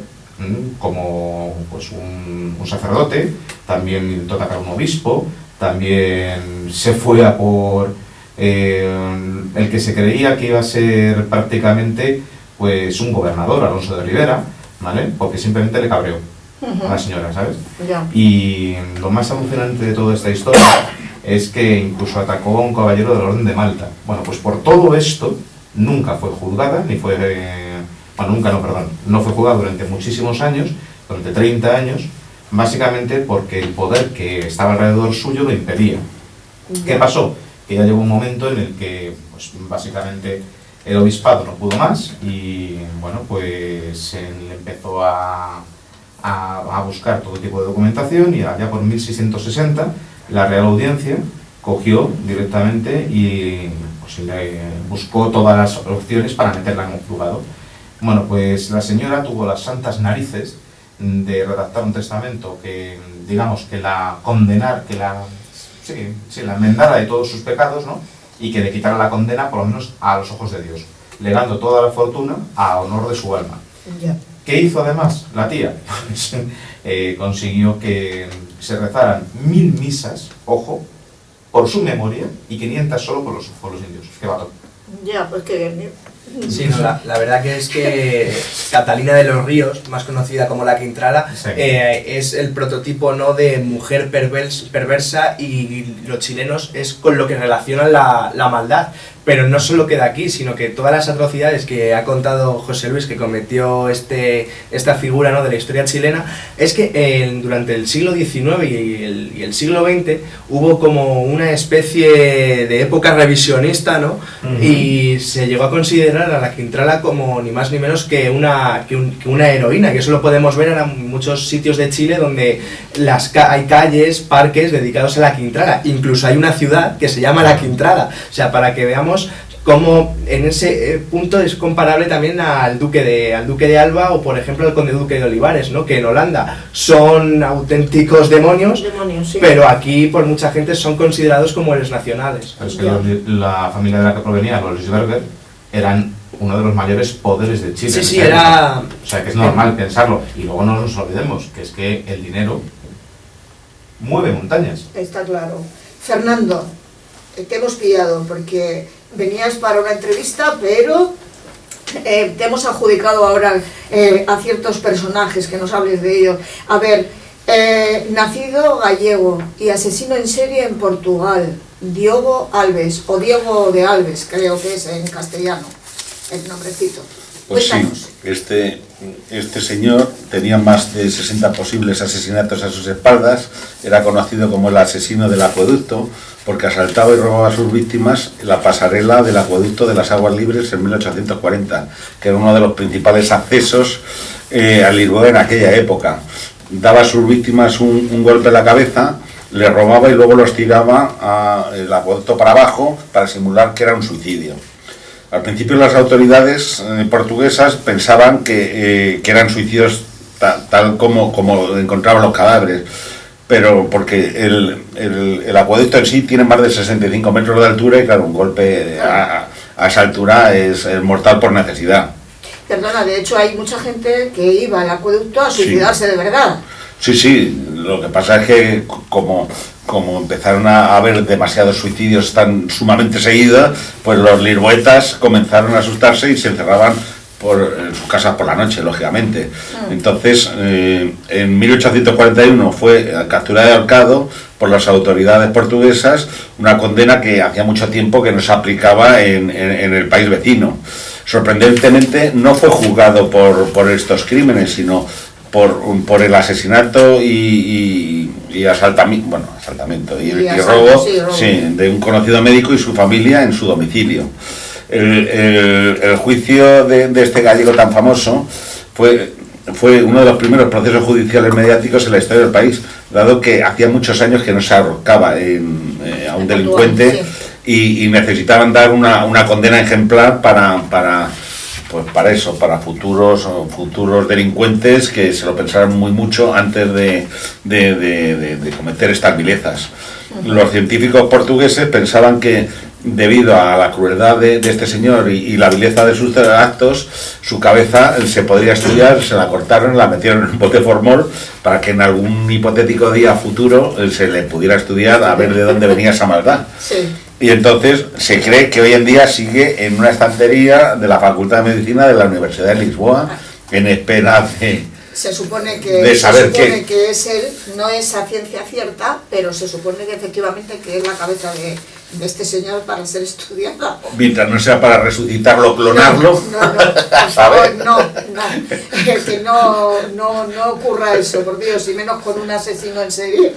como pues un sacerdote, también intentó atacar a un obispo, también se fue a por el que se creía que iba a ser prácticamente pues un gobernador, Alonso de Rivera, ¿vale? Porque simplemente le cabreó a la señora, ¿sabes? Ya. Y lo más alucinante de toda esta historia es que incluso atacó a un caballero de la Orden de Malta. Bueno, pues por todo esto nunca fue juzgada, no fue juzgada durante muchísimos años, durante 30 años, básicamente porque el poder que estaba alrededor suyo lo impedía. ¿Qué pasó? Que ya llegó un momento en el que, pues básicamente, el obispado no pudo más y, bueno, pues él empezó a buscar todo tipo de documentación y allá por 1660 la Real Audiencia cogió directamente y pues, le buscó todas las opciones para meterla en un juzgado. Bueno, pues la señora tuvo las santas narices de redactar un testamento que, digamos, que la condenara, la enmendara de todos sus pecados, ¿no? Y que le quitara la condena, por lo menos a los ojos de Dios, legando toda la fortuna a honor de su alma. Ya. ¿Qué hizo además la tía? Pues, consiguió que se rezaran 1000 misas, ojo, por su memoria y 500 solo por los indios. ¡Qué vato! Ya, pues que Sí, no, la verdad que es que Catalina de los Ríos, más conocida como la Quintrala, Sí. es el prototipo, ¿no?, de mujer perversa, y los chilenos es con lo que relacionan la maldad. Pero no solo queda aquí, sino que todas las atrocidades que ha contado José Luis que cometió esta figura, ¿no?, de la historia chilena, es que durante el siglo XIX y el siglo XX hubo como una especie de época revisionista, ¿no? Y se llegó a considerar a la Quintrala como ni más ni menos que una heroína, que eso lo podemos ver en muchos sitios de Chile donde hay calles, parques dedicados a la Quintrala. Incluso hay una ciudad que se llama La Quintrala. O sea, para que veamos cómo en ese punto es comparable también al duque de Alba o, por ejemplo, al conde duque de Olivares, ¿no?, que en Holanda son auténticos demonios, Sí. pero aquí por mucha gente son considerados como héroes nacionales. Es que la familia de la que provenía, los Lichberger, eran uno de los mayores poderes de Chile. Sí, en esa era... época. O sea, que es normal pensarlo. Y luego no nos olvidemos que es que el dinero mueve montañas. Está claro. Fernando, te hemos pillado porque venías para una entrevista, pero te hemos adjudicado ahora a ciertos personajes, que nos hables de ellos. A ver, nacido gallego y asesino en serie en Portugal, Diogo Alves, o Diego de Alves, creo que es en castellano, el nombrecito. Pues sí, Cuéntanos. este señor tenía más de 60 posibles asesinatos a sus espaldas, era conocido como el asesino del acueducto, porque asaltaba y robaba a sus víctimas en la pasarela del acueducto de las Aguas Libres en 1840, que era uno de los principales accesos a Lisboa en aquella época. Daba a sus víctimas un golpe en la cabeza, les robaba y luego los tiraba al acueducto para abajo para simular que era un suicidio. Al principio las autoridades portuguesas pensaban que eran suicidios tal como encontraban los cadáveres, pero porque el acueducto en sí tiene más de 65 metros de altura y claro, un golpe a esa altura es mortal por necesidad. Perdona, de hecho hay mucha gente que iba al acueducto a suicidarse de verdad. Sí, lo que pasa es que como empezaron a haber demasiados suicidios tan sumamente seguidos, pues los lisboetas comenzaron a asustarse y se encerraban en sus casas por la noche, lógicamente. Entonces, en 1841 fue capturado y ahorcado por las autoridades portuguesas, una condena que hacía mucho tiempo que no se aplicaba en el país vecino. Sorprendentemente, no fue juzgado por estos crímenes, sino por el asesinato y asaltamiento y robo, sí, de un conocido médico y su familia en su domicilio. El juicio de este gallego tan famoso fue uno de los primeros procesos judiciales mediáticos en la historia del país, dado que hacía muchos años que no se ahorcaba a un delincuente, y necesitaban dar una condena ejemplar para futuros delincuentes que se lo pensaran muy mucho antes de cometer estas vilezas. Los científicos portugueses pensaban que debido a la crueldad de este señor y la vileza de sus actos, su cabeza se podría estudiar, se la cortaron, la metieron en un bote formol para que en algún hipotético día futuro se le pudiera estudiar a ver de dónde venía esa maldad. Sí. Y entonces se cree que hoy en día sigue en una estantería de la Facultad de Medicina de la Universidad de Lisboa, en espera de... Se supone que es él, no es a ciencia cierta, pero se supone que efectivamente que es la cabeza de este señor para ser estudiada. Mientras no sea para resucitarlo, clonarlo. No, por favor, no. Que no ocurra eso, por Dios, y menos con un asesino en serie.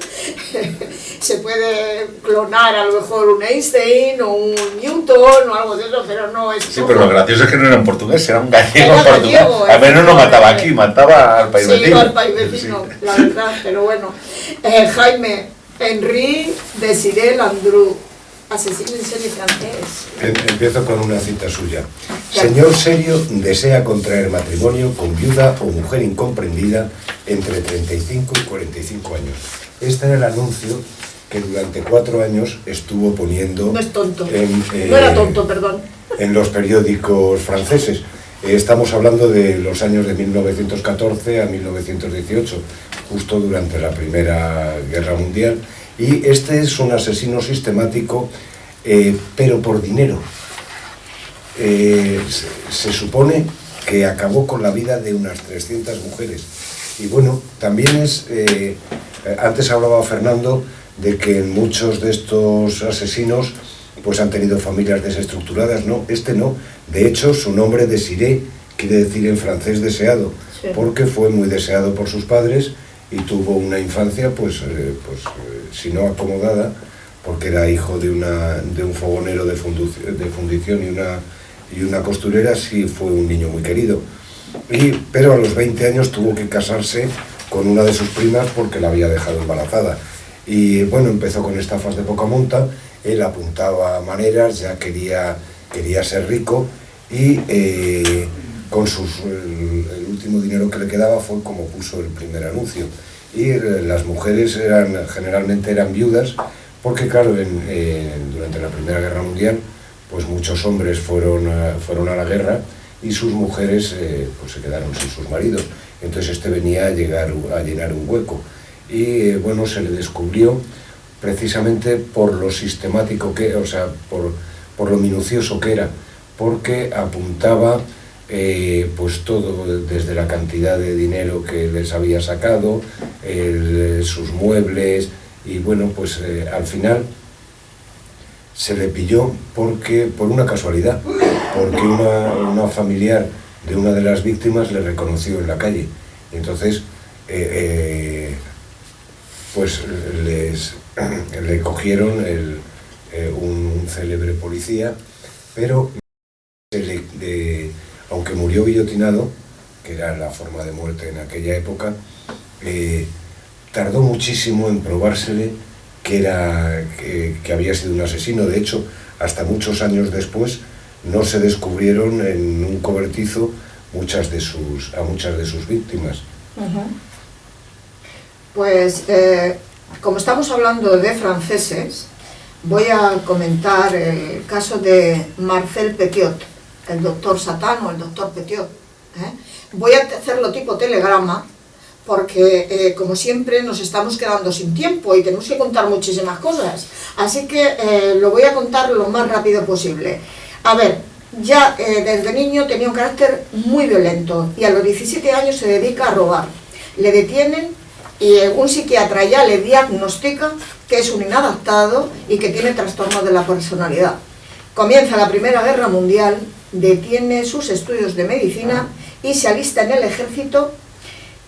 Se puede clonar a lo mejor un Einstein o un Newton o algo de eso, pero no es... Sí, pero lo gracioso es que no era en portugués, era un gallego Era portugués. gallego, Al menos no mataba aquí, mataba al país vecino. Sí, al país vecino, Sí. la verdad, pero bueno. Jaime, Henri Desiré Landru, asesino en serie francés. Empiezo con una cita suya. Señor serio desea contraer matrimonio con viuda o mujer incomprendida entre 35 y 45 años. Este era el anuncio que durante 4 años estuvo poniendo... No es tonto, no era tonto, perdón. En los periódicos franceses. Estamos hablando de los años de 1914 a 1918, justo durante la Primera Guerra Mundial. Y este es un asesino sistemático, pero por dinero. se supone que acabó con la vida de unas 300 mujeres. Y bueno, también antes hablaba Fernando de que muchos de estos asesinos pues han tenido familias desestructuradas. No, no. De hecho, su nombre, Désiré, quiere decir en francés deseado, sí, porque fue muy deseado por sus padres y tuvo una infancia, si no acomodada, porque era hijo de un fogonero de fundición y una costurera. Sí, fue un niño muy querido. Pero a los 20 años tuvo que casarse con una de sus primas porque la había dejado embarazada. Y bueno, empezó con estafas de poca monta. Él apuntaba maneras, ya quería ser rico, y con el último dinero que le quedaba fue como puso el primer anuncio. Y las mujeres generalmente eran viudas, porque claro, durante la Primera Guerra Mundial pues muchos hombres fueron a la guerra y sus mujeres pues se quedaron sin sus maridos. Entonces venía a llenar un hueco. Y bueno, se le descubrió precisamente por lo sistemático por lo minucioso que era, porque apuntaba pues todo, desde la cantidad de dinero que les había sacado, sus muebles, y bueno, pues al final se le pilló por una casualidad, porque una familiar de una de las víctimas le reconoció en la calle. Y entonces pues le cogieron un célebre policía, pero aunque murió guillotinado, que era la forma de muerte en aquella época, tardó muchísimo en probársele que había sido un asesino. De hecho, hasta muchos años después no se descubrieron en un cobertizo a muchas de sus víctimas. Uh-huh. Pues como estamos hablando de franceses, voy a comentar el caso de Marcel Petiot, el doctor Satán o el doctor Petiot. Voy a hacerlo tipo telegrama, porque como siempre nos estamos quedando sin tiempo y tenemos que contar muchísimas cosas, así que lo voy a contar lo más rápido posible. A ver, ya desde niño tenía un carácter muy violento y a los 17 años se dedica a robar. Le detienen y un psiquiatra ya le diagnostica que es un inadaptado y que tiene trastorno de la personalidad. Comienza la Primera Guerra Mundial, detiene sus estudios de medicina y se alista en el ejército,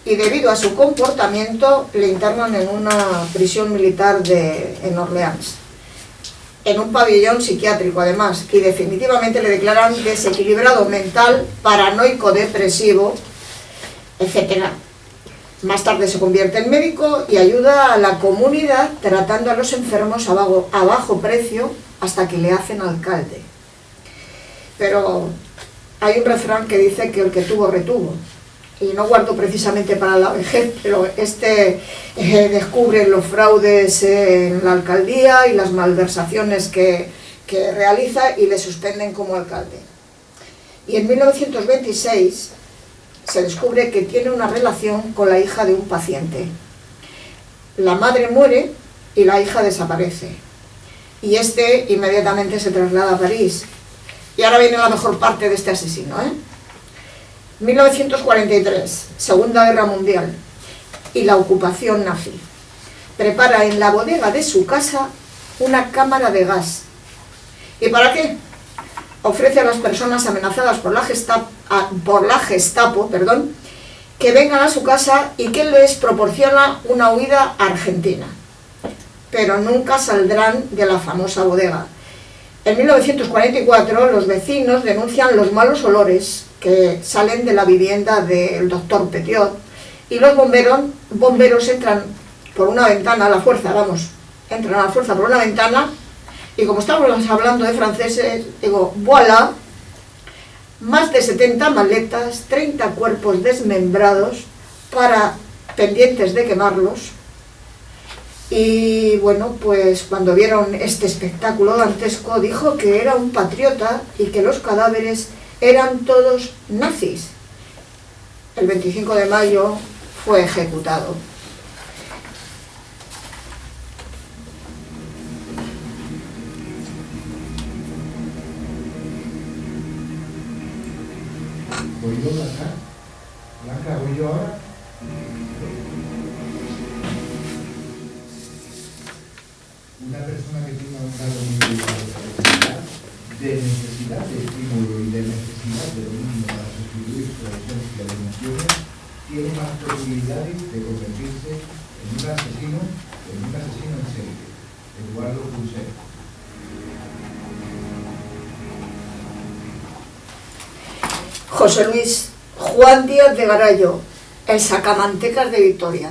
y debido a su comportamiento le internan en una prisión militar en Orleans, en un pabellón psiquiátrico además, y definitivamente le declaran desequilibrado mental, paranoico, depresivo, etc. Más tarde se convierte en médico y ayuda a la comunidad tratando a los enfermos a bajo precio hasta que le hacen alcalde. Pero hay un refrán que dice que el que tuvo retuvo. Y no guardo precisamente para la vejez, pero descubre los fraudes en la alcaldía y las malversaciones que realiza y le suspenden como alcalde. Y en 1926 se descubre que tiene una relación con la hija de un paciente. La madre muere y la hija desaparece. Y inmediatamente se traslada a París. Y ahora viene la mejor parte de este asesino, 1943, Segunda Guerra Mundial y la ocupación nazi. Prepara en la bodega de su casa una cámara de gas. ¿Y para qué? Ofrece a las personas amenazadas por la Gestapo, que vengan a su casa y que les proporciona una huida a Argentina. Pero nunca saldrán de la famosa bodega. En 1944 los vecinos denuncian los malos olores que salen de la vivienda del doctor Petiot y los bomberos entran por una ventana a la fuerza, entran a la fuerza por una ventana, y como estamos hablando de franceses, digo, voilà, más de 70 maletas, 30 cuerpos desmembrados pendientes de quemarlos. Y bueno, pues cuando vieron este espectáculo dantesco, dijo que era un patriota y que los cadáveres eran todos nazis. El 25 de mayo fue ejecutado. voy yo, Blanca. Blanca, voy yo ahora. Una persona que tenga un grado muy de necesidad de estímulo y de necesidad de dominio para sustituir su ausencia de emociones tiene más posibilidades de convertirse en un asesino en serie. Eduardo Punset. José Luis Juan Díaz de Garayo, el sacamantecas de Vitoria.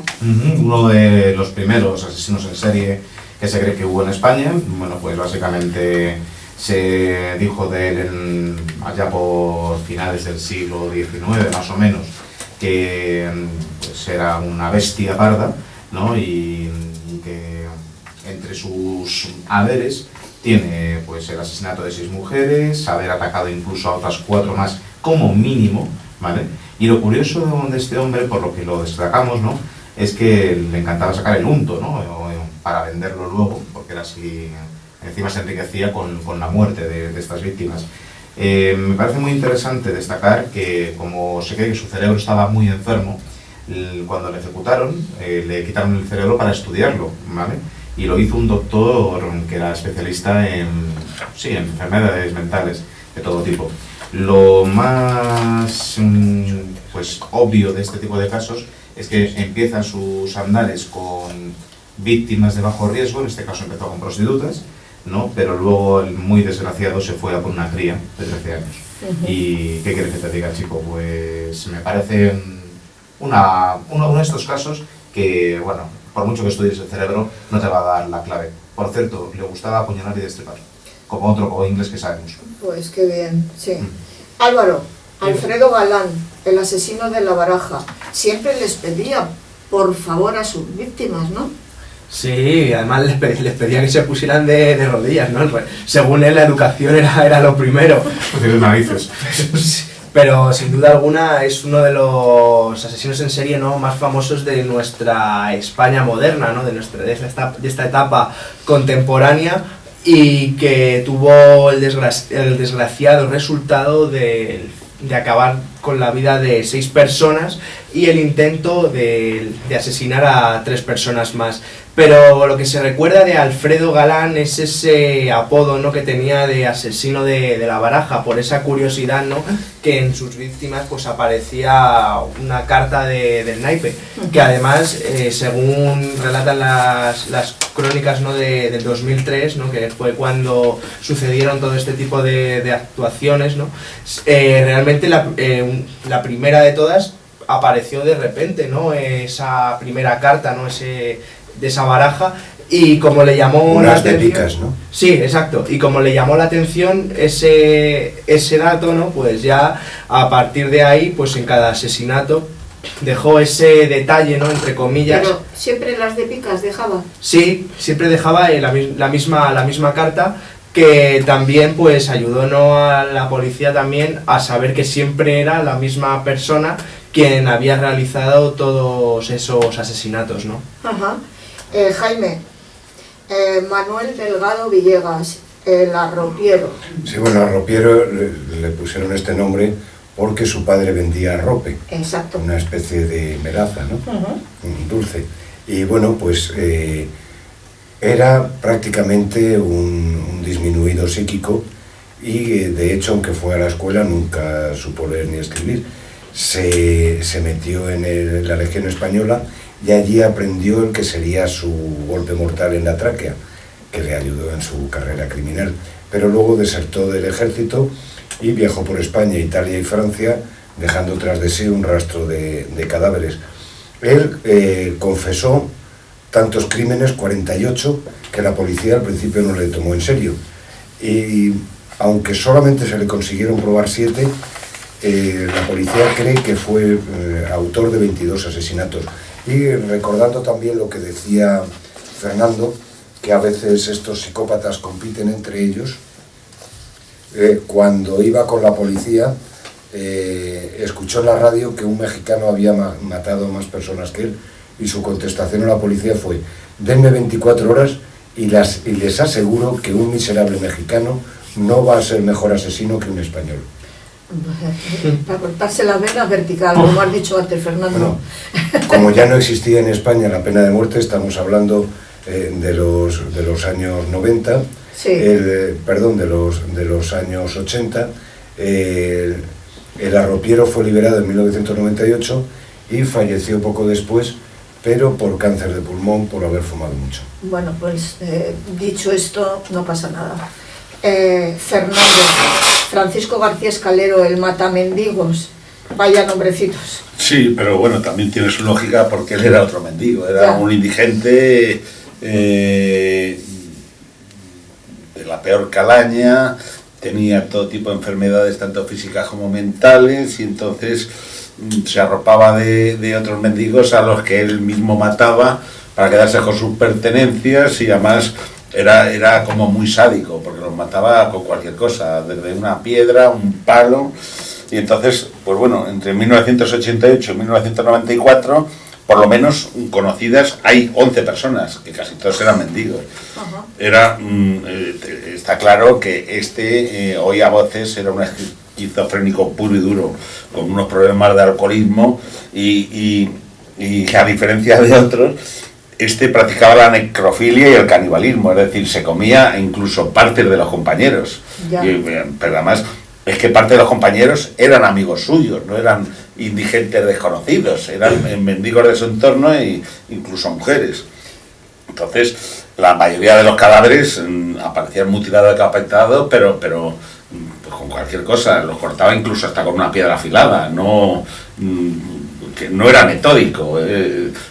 Uno de los primeros asesinos en serie que se cree que hubo en España. Bueno, pues básicamente se dijo de él allá por finales del siglo XIX, más o menos, que pues era una bestia parda, ¿no? Y que entre sus haberes tiene pues el asesinato de 6 mujeres, haber atacado incluso a otras 4 más como mínimo, ¿vale? Y lo curioso de este hombre, por lo que lo destacamos, ¿no?, es que le encantaba sacar el unto, ¿no?, para venderlo luego, porque era así, encima se enriquecía con la muerte de estas víctimas. Me parece muy interesante destacar que, como se cree que su cerebro estaba muy enfermo, cuando le ejecutaron, le quitaron el cerebro para estudiarlo, ¿vale? Y lo hizo un doctor que era especialista en enfermedades mentales de todo tipo. Lo más pues obvio de este tipo de casos es que empiezan sus andares con víctimas de bajo riesgo, en este caso empezó con prostitutas, ¿no? Pero luego el muy desgraciado se fue a por una cría de 13 años. ¿Y qué quieres que te diga, chico? Pues me parece uno de estos casos que, bueno, por mucho que estudies el cerebro, no te va a dar la clave. Por cierto, le gustaba apuñalar y destripar, como otro inglés que sabemos. Pues qué bien, sí. Álvaro, Alfredo Galán, el asesino de La Baraja, siempre les pedía por favor a sus víctimas, ¿no? Sí, además les pedía que se pusieran de rodillas, ¿no? Según él, la educación era lo primero. Tienes narices. Pero sin duda alguna es uno de los asesinos en serie, ¿no?, más famosos de nuestra España moderna, ¿no?, de esta etapa contemporánea, y que tuvo el desgraciado resultado de acabar con la vida de 6 personas y el intento de asesinar a 3 personas más. Pero lo que se recuerda de Alfredo Galán es ese apodo, ¿no?, que tenía de asesino de La Baraja, por esa curiosidad, ¿no?, que en sus víctimas pues aparecía una carta del naipe, que además, según relatan las crónicas, ¿no?, del 2003, ¿no?, que fue cuando sucedieron todo este tipo de actuaciones, ¿no?, realmente la primera de todas apareció de repente, ¿no?, esa primera carta, ¿no?, de esa baraja, y como le llamó la atención, épicas, ¿no? Sí, exacto, y como le llamó la atención ese dato, ¿no?, pues ya a partir de ahí, pues en cada asesinato dejó ese detalle, ¿no?, entre comillas. Pero siempre las de picas dejaba. Sí, siempre dejaba la misma carta, que también pues ayudó, ¿no?, a la policía también a saber que siempre era la misma persona quien había realizado todos esos asesinatos, ¿no? Ajá. Jaime, Manuel Delgado Villegas, el arropiero. Sí, bueno, arropiero le pusieron este nombre porque su padre vendía arrope. Exacto. Una especie de melaza, ¿no? Un dulce. Y bueno, pues era prácticamente un disminuido psíquico y de hecho, aunque fue a la escuela, nunca supo leer ni escribir. Se metió en la Legión Española y allí aprendió el que sería su golpe mortal en la tráquea, que le ayudó en su carrera criminal. Pero luego desertó del ejército y viajó por España, Italia y Francia, dejando tras de sí un rastro de cadáveres. Él confesó tantos crímenes, 48, que la policía al principio no le tomó en serio. Y aunque solamente se le consiguieron probar 7, la policía cree que fue autor de 22 asesinatos. Y recordando también lo que decía Fernando, que a veces estos psicópatas compiten entre ellos, cuando iba con la policía, escuchó en la radio que un mexicano había matado a más personas que él, y su contestación a la policía fue: denme 24 horas y les aseguro que un miserable mexicano no va a ser mejor asesino que un español. Para cortarse las venas vertical, como has dicho antes, Fernando. Bueno, como ya no existía en España la pena de muerte, estamos hablando de los años 90, Sí. perdón, de los años 80. El arropiero fue liberado en 1998 y falleció poco después, pero por cáncer de pulmón, por haber fumado mucho. Bueno, pues dicho esto, no pasa nada. Fernando, Francisco García Escalero, el matamendigos, vaya nombrecitos. Sí, pero bueno, también tiene su lógica porque él era otro mendigo, era Ya. un indigente de la peor calaña, tenía todo tipo de enfermedades, tanto físicas como mentales, y entonces se arropaba de otros mendigos a los que él mismo mataba para quedarse con sus pertenencias, y además era como muy sádico, porque los mataba con cualquier cosa, desde una piedra, un palo. Y entonces, pues bueno, entre 1988 y 1994, por lo menos conocidas, hay 11 personas, que casi todos eran mendigos. Ajá. Está claro que oía voces, era un esquizofrénico puro y duro, con unos problemas de alcoholismo, y a diferencia de otros, practicaba la necrofilia y el canibalismo, es decir, se comía incluso partes de los compañeros. Ya. Pero además es que parte de los compañeros eran amigos suyos, no eran indigentes desconocidos, eran mendigos de su entorno e incluso mujeres. Entonces, la mayoría de los cadáveres aparecían mutilados, decapitados, pero pues con cualquier cosa, los cortaba incluso hasta con una piedra afilada, que no era metódico,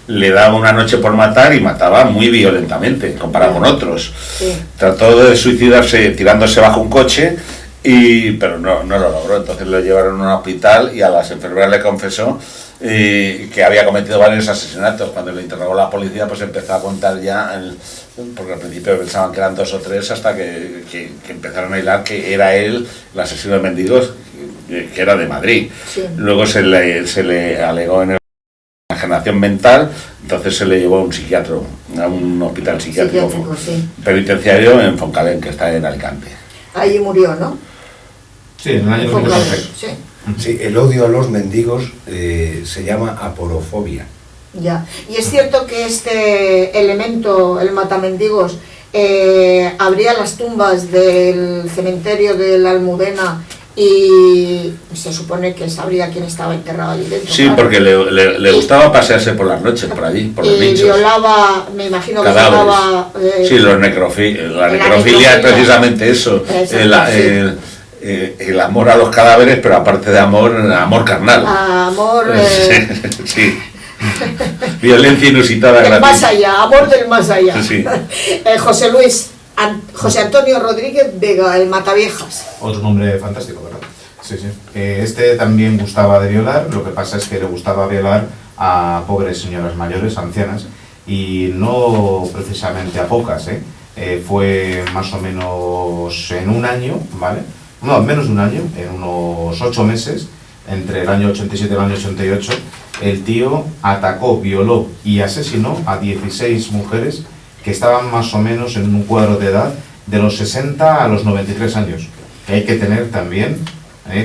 le daba una noche por matar y mataba muy violentamente comparado con otros. Sí. Trató de suicidarse tirándose bajo un coche, pero no lo logró. Entonces lo llevaron a un hospital y a las enfermeras le confesó que había cometido varios asesinatos. Cuando le interrogó la policía, pues empezó a contar ya, porque al principio pensaban que eran 2 o 3, hasta que empezaron a hilar que era él el asesino de mendigos, que era de Madrid. Sí. Luego se le alegó en enajenación mental, entonces se le llevó a un psiquiatra, a un hospital psiquiátrico Sí. penitenciario en Foncalén, que está en Alicante. Ahí murió, ¿no? Sí, en el año Fue 2014. Sí. Sí, el odio a los mendigos se llama aporofobia. Ya. Y es cierto que este elemento, el matamendigos, abría las tumbas del cementerio de la Almudena y se supone que sabría quién estaba enterrado allí dentro. Sí, claro. porque le gustaba pasearse por las noches, por allí, por los Y nichos. violaba, me imagino que Cadáveres. violaba... Sí, la necrofilia es precisamente eso, Exacto, el amor a los cadáveres, pero aparte de amor carnal. Amor... Sí. Violencia inusitada. del gratuita. más allá, amor del más allá. Sí. José Antonio Rodríguez Vega, el Mataviejas. Otro nombre fantástico, ¿verdad? Sí, sí. Este también gustaba de violar, lo que pasa es que le gustaba violar a pobres señoras mayores, ancianas, y no precisamente a pocas, ¿eh? Fue más o menos en un año, ¿vale? No, menos de un año, en unos 8 meses, entre el año 87 y el año 88, el tío atacó, violó y asesinó a 16 mujeres que estaban más o menos en un cuadro de edad de los 60 a los 93 años. Que hay que tener también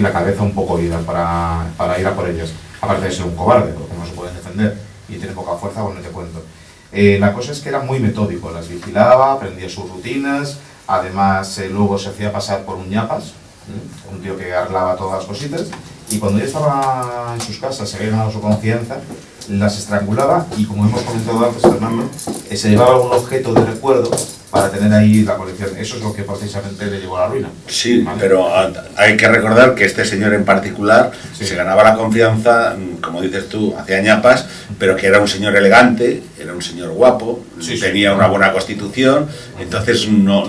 la cabeza un poco ida para ir a por ellas. Aparte de ser un cobarde, porque no se pueden defender y tiene poca fuerza, bueno, te cuento. La cosa es que era muy metódico, las vigilaba, aprendía sus rutinas, además luego se hacía pasar por un ñapas, un tío que arreglaba todas las cositas, y cuando ya estaba en sus casas, se había ganado su confianza, las estrangulaba y, como hemos comentado antes, Fernando, se llevaba algún objeto de recuerdo para tener ahí la colección. Eso es lo que precisamente le llevó a la ruina. Sí, ¿vale? pero hay que recordar que este señor en particular Sí. se ganaba la confianza, como dices tú, hacía ñapas, pero que era un señor elegante, era un señor guapo, Sí, sí. tenía una buena constitución, entonces no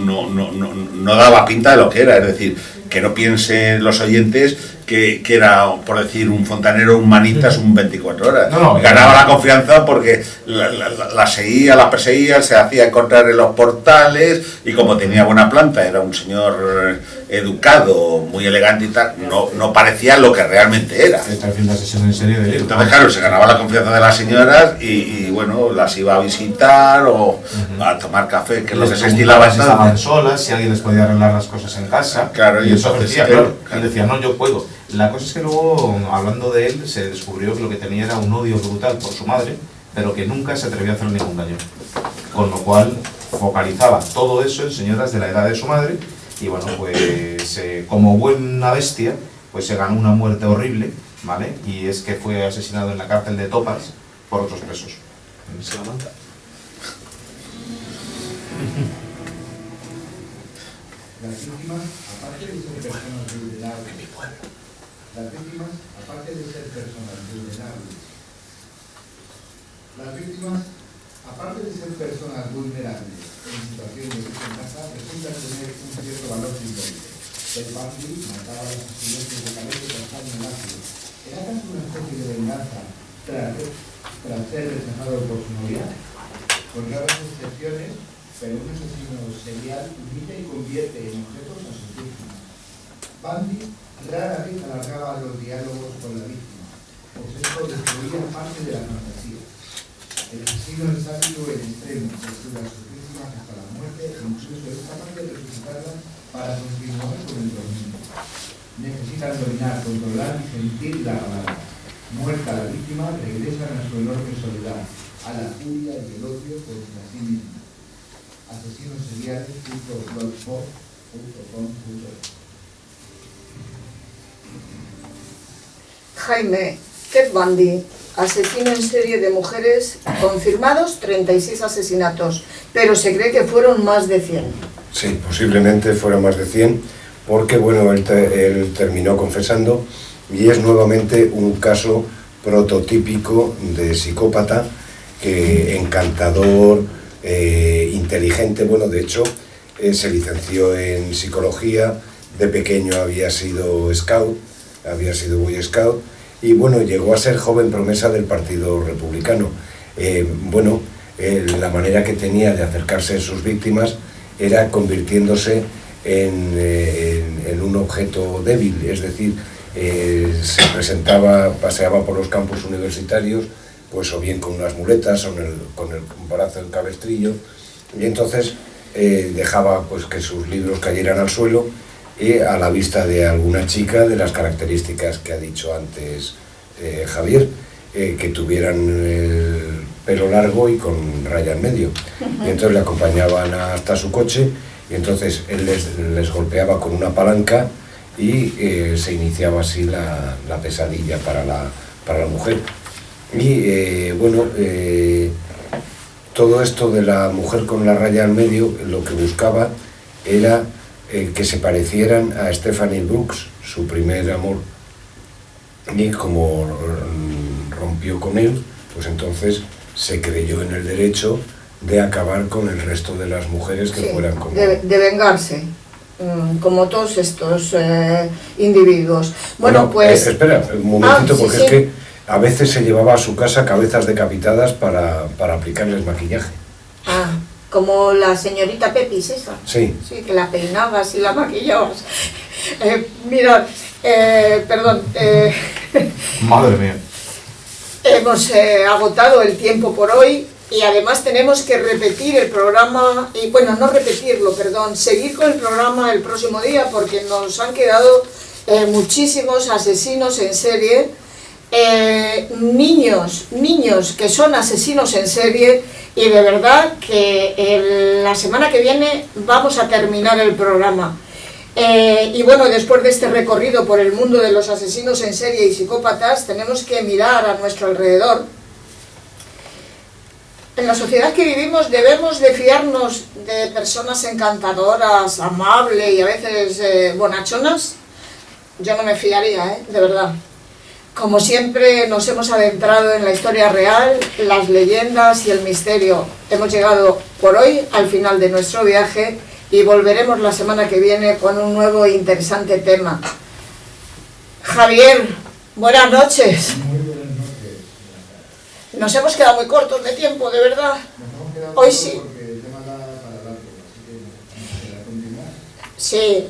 daba pinta de lo que era. Es decir, que no piensen los oyentes que era, por decir, un fontanero, un manitas, un 24 horas. No, ganaba la confianza porque la seguía, la perseguía, se hacía encontrar en los portales, y como tenía buena planta, era un señor educado, muy elegante y tal, no parecía lo que realmente era. Está haciendo asesino en serie de él. Entonces, claro, se ganaba la confianza de las señoras y bueno, las iba a visitar o a tomar café, que es lo que se estilaba si estaban entonces. solas, si alguien les podía arreglar las cosas en casa. Claro, y y eso entonces decía, él, claro. claro. Él decía, no, yo puedo. La cosa es que luego, hablando de él, se descubrió que lo que tenía era un odio brutal por su madre, pero que nunca se atrevió a hacer ningún daño. Con lo cual, focalizaba todo eso en señoras de la edad de su madre, y bueno, pues como buena bestia, pues se ganó una muerte horrible, ¿vale? Y es que fue asesinado en la cárcel de Topas por otros presos. En Salamanca. Las víctimas, aparte de ser personas vulnerables, las víctimas, aparte de ser personas vulnerables, las víctimas, aparte de ser personas vulnerables en situación de desventaja, resultan tener un cierto valor simbólico. El Bundy mataba a los estudiantes de cabeza y castaño en ácido. ¿Era acaso una especie de venganza tras ser rechazado por su novia? Con raras excepciones, pero un asesino serial humilla y convierte en objetos a sus víctimas. Bundy rara vez alargaba los diálogos con la víctima, pues esto destruía parte de la fantasía. El asesino es sádico en extremo, tortura a sus víctimas hasta la muerte e incluso es capaz de resucitarlas para continuar con el dominio. Necesitan dominar, controlar y sentir la palabra. Muerta la víctima, regresan a su enorme soledad, a la furia y el odio contra sí misma. Asesinoseriales.blogspot.com.es. Jaime, Ted Bundy, asesino en serie de mujeres, confirmados 36 asesinatos, pero se cree que fueron más de 100. Sí, posiblemente fueron más de 100, porque bueno, él terminó confesando y es nuevamente un caso prototípico de psicópata, que encantador, inteligente. Bueno, de hecho, se licenció en psicología, de pequeño había sido scout, había sido Boy Scout, y bueno, llegó a ser joven promesa del Partido Republicano. La manera que tenía de acercarse a sus víctimas era convirtiéndose en un objeto débil, es decir, se presentaba, paseaba por los campus universitarios, pues o bien con unas muletas o con el brazo en cabestrillo, y entonces dejaba pues que sus libros cayeran al suelo y a la vista de alguna chica de las características que ha dicho antes Javier, que tuvieran el pelo largo y con raya en medio. Y entonces le acompañaban hasta su coche y entonces él les golpeaba con una palanca y se iniciaba así la pesadilla para la mujer. Y todo esto de la mujer con la raya en medio, lo que buscaba era que se parecieran a Stephanie Brooks, su primer amor, y como rompió con él, pues entonces se creyó en el derecho de acabar con el resto de las mujeres que fueran como... de vengarse, como todos estos individuos. Bueno, pues... espera un momentito, sí, porque sí. es que a veces se llevaba a su casa cabezas decapitadas para aplicarles maquillaje. Ah, como la señorita Pepis, esa. Sí. Sí, que la peinabas y la maquillabas. Mirad, perdón, Madre mía. hemos agotado el tiempo por hoy y además tenemos que repetir el programa, y bueno, no repetirlo, perdón, seguir con el programa el próximo día porque nos han quedado muchísimos asesinos en serie, niños que son asesinos en serie, y de verdad que la semana que viene vamos a terminar el programa. Y bueno, después de este recorrido por el mundo de los asesinos en serie y psicópatas, tenemos que mirar a nuestro alrededor. En la sociedad que vivimos debemos de fiarnos de personas encantadoras, amables y a veces bonachonas. Yo no me fiaría, de verdad. Como siempre nos hemos adentrado en la historia real, las leyendas y el misterio. Hemos llegado por hoy al final de nuestro viaje y volveremos la semana que viene con un nuevo e interesante tema. Javier, buenas noches. Muy buenas noches. Nos hemos quedado muy cortos de tiempo, de verdad. Nos hemos quedado Hoy cortos sí. porque el tema da para largo, así que vamos a continuar. Sí,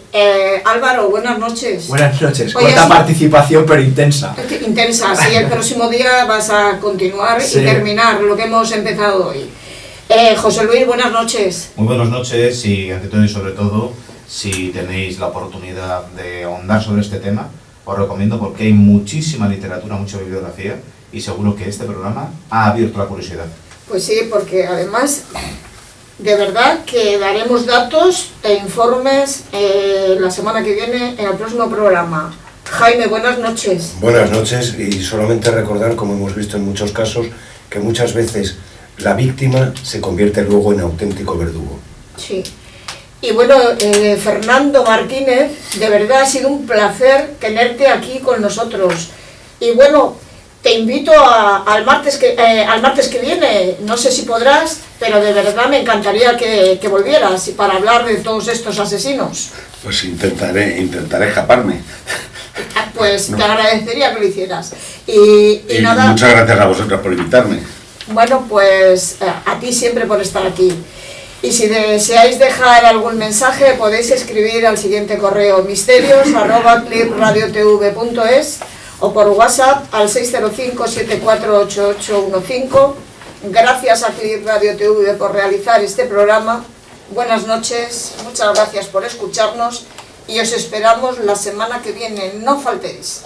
Álvaro, buenas noches. Buenas noches, Oye, corta sí. participación pero intensa. Intensa, sí, el próximo día vas a continuar Sí. y terminar lo que hemos empezado hoy. José Luis, buenas noches. Muy buenas noches y ante todo y sobre todo, si tenéis la oportunidad de ahondar sobre este tema, os recomiendo porque hay muchísima literatura, mucha bibliografía y seguro que este programa ha abierto la curiosidad. Pues sí, porque además, de verdad que daremos datos e informes la semana que viene en el próximo programa. Jaime, buenas noches. Buenas noches, y solamente recordar, como hemos visto en muchos casos, que muchas veces la víctima se convierte luego en auténtico verdugo. Sí. Y bueno, Fernando Martínez, de verdad ha sido un placer tenerte aquí con nosotros. Y bueno, te invito al martes que viene, no sé si podrás, pero de verdad me encantaría que volvieras y para hablar de todos estos asesinos. Pues intentaré escaparme. Pues te agradecería que lo hicieras. Y nada, muchas gracias a vosotros por invitarme. bueno, pues a ti siempre por estar aquí. Y si deseáis dejar algún mensaje, podéis escribir al siguiente correo: misterios@clipradiotv.es o por WhatsApp al 605-748815. Gracias a Clip Radio TV por realizar este programa. Buenas noches, muchas gracias por escucharnos y os esperamos la semana que viene. No faltéis.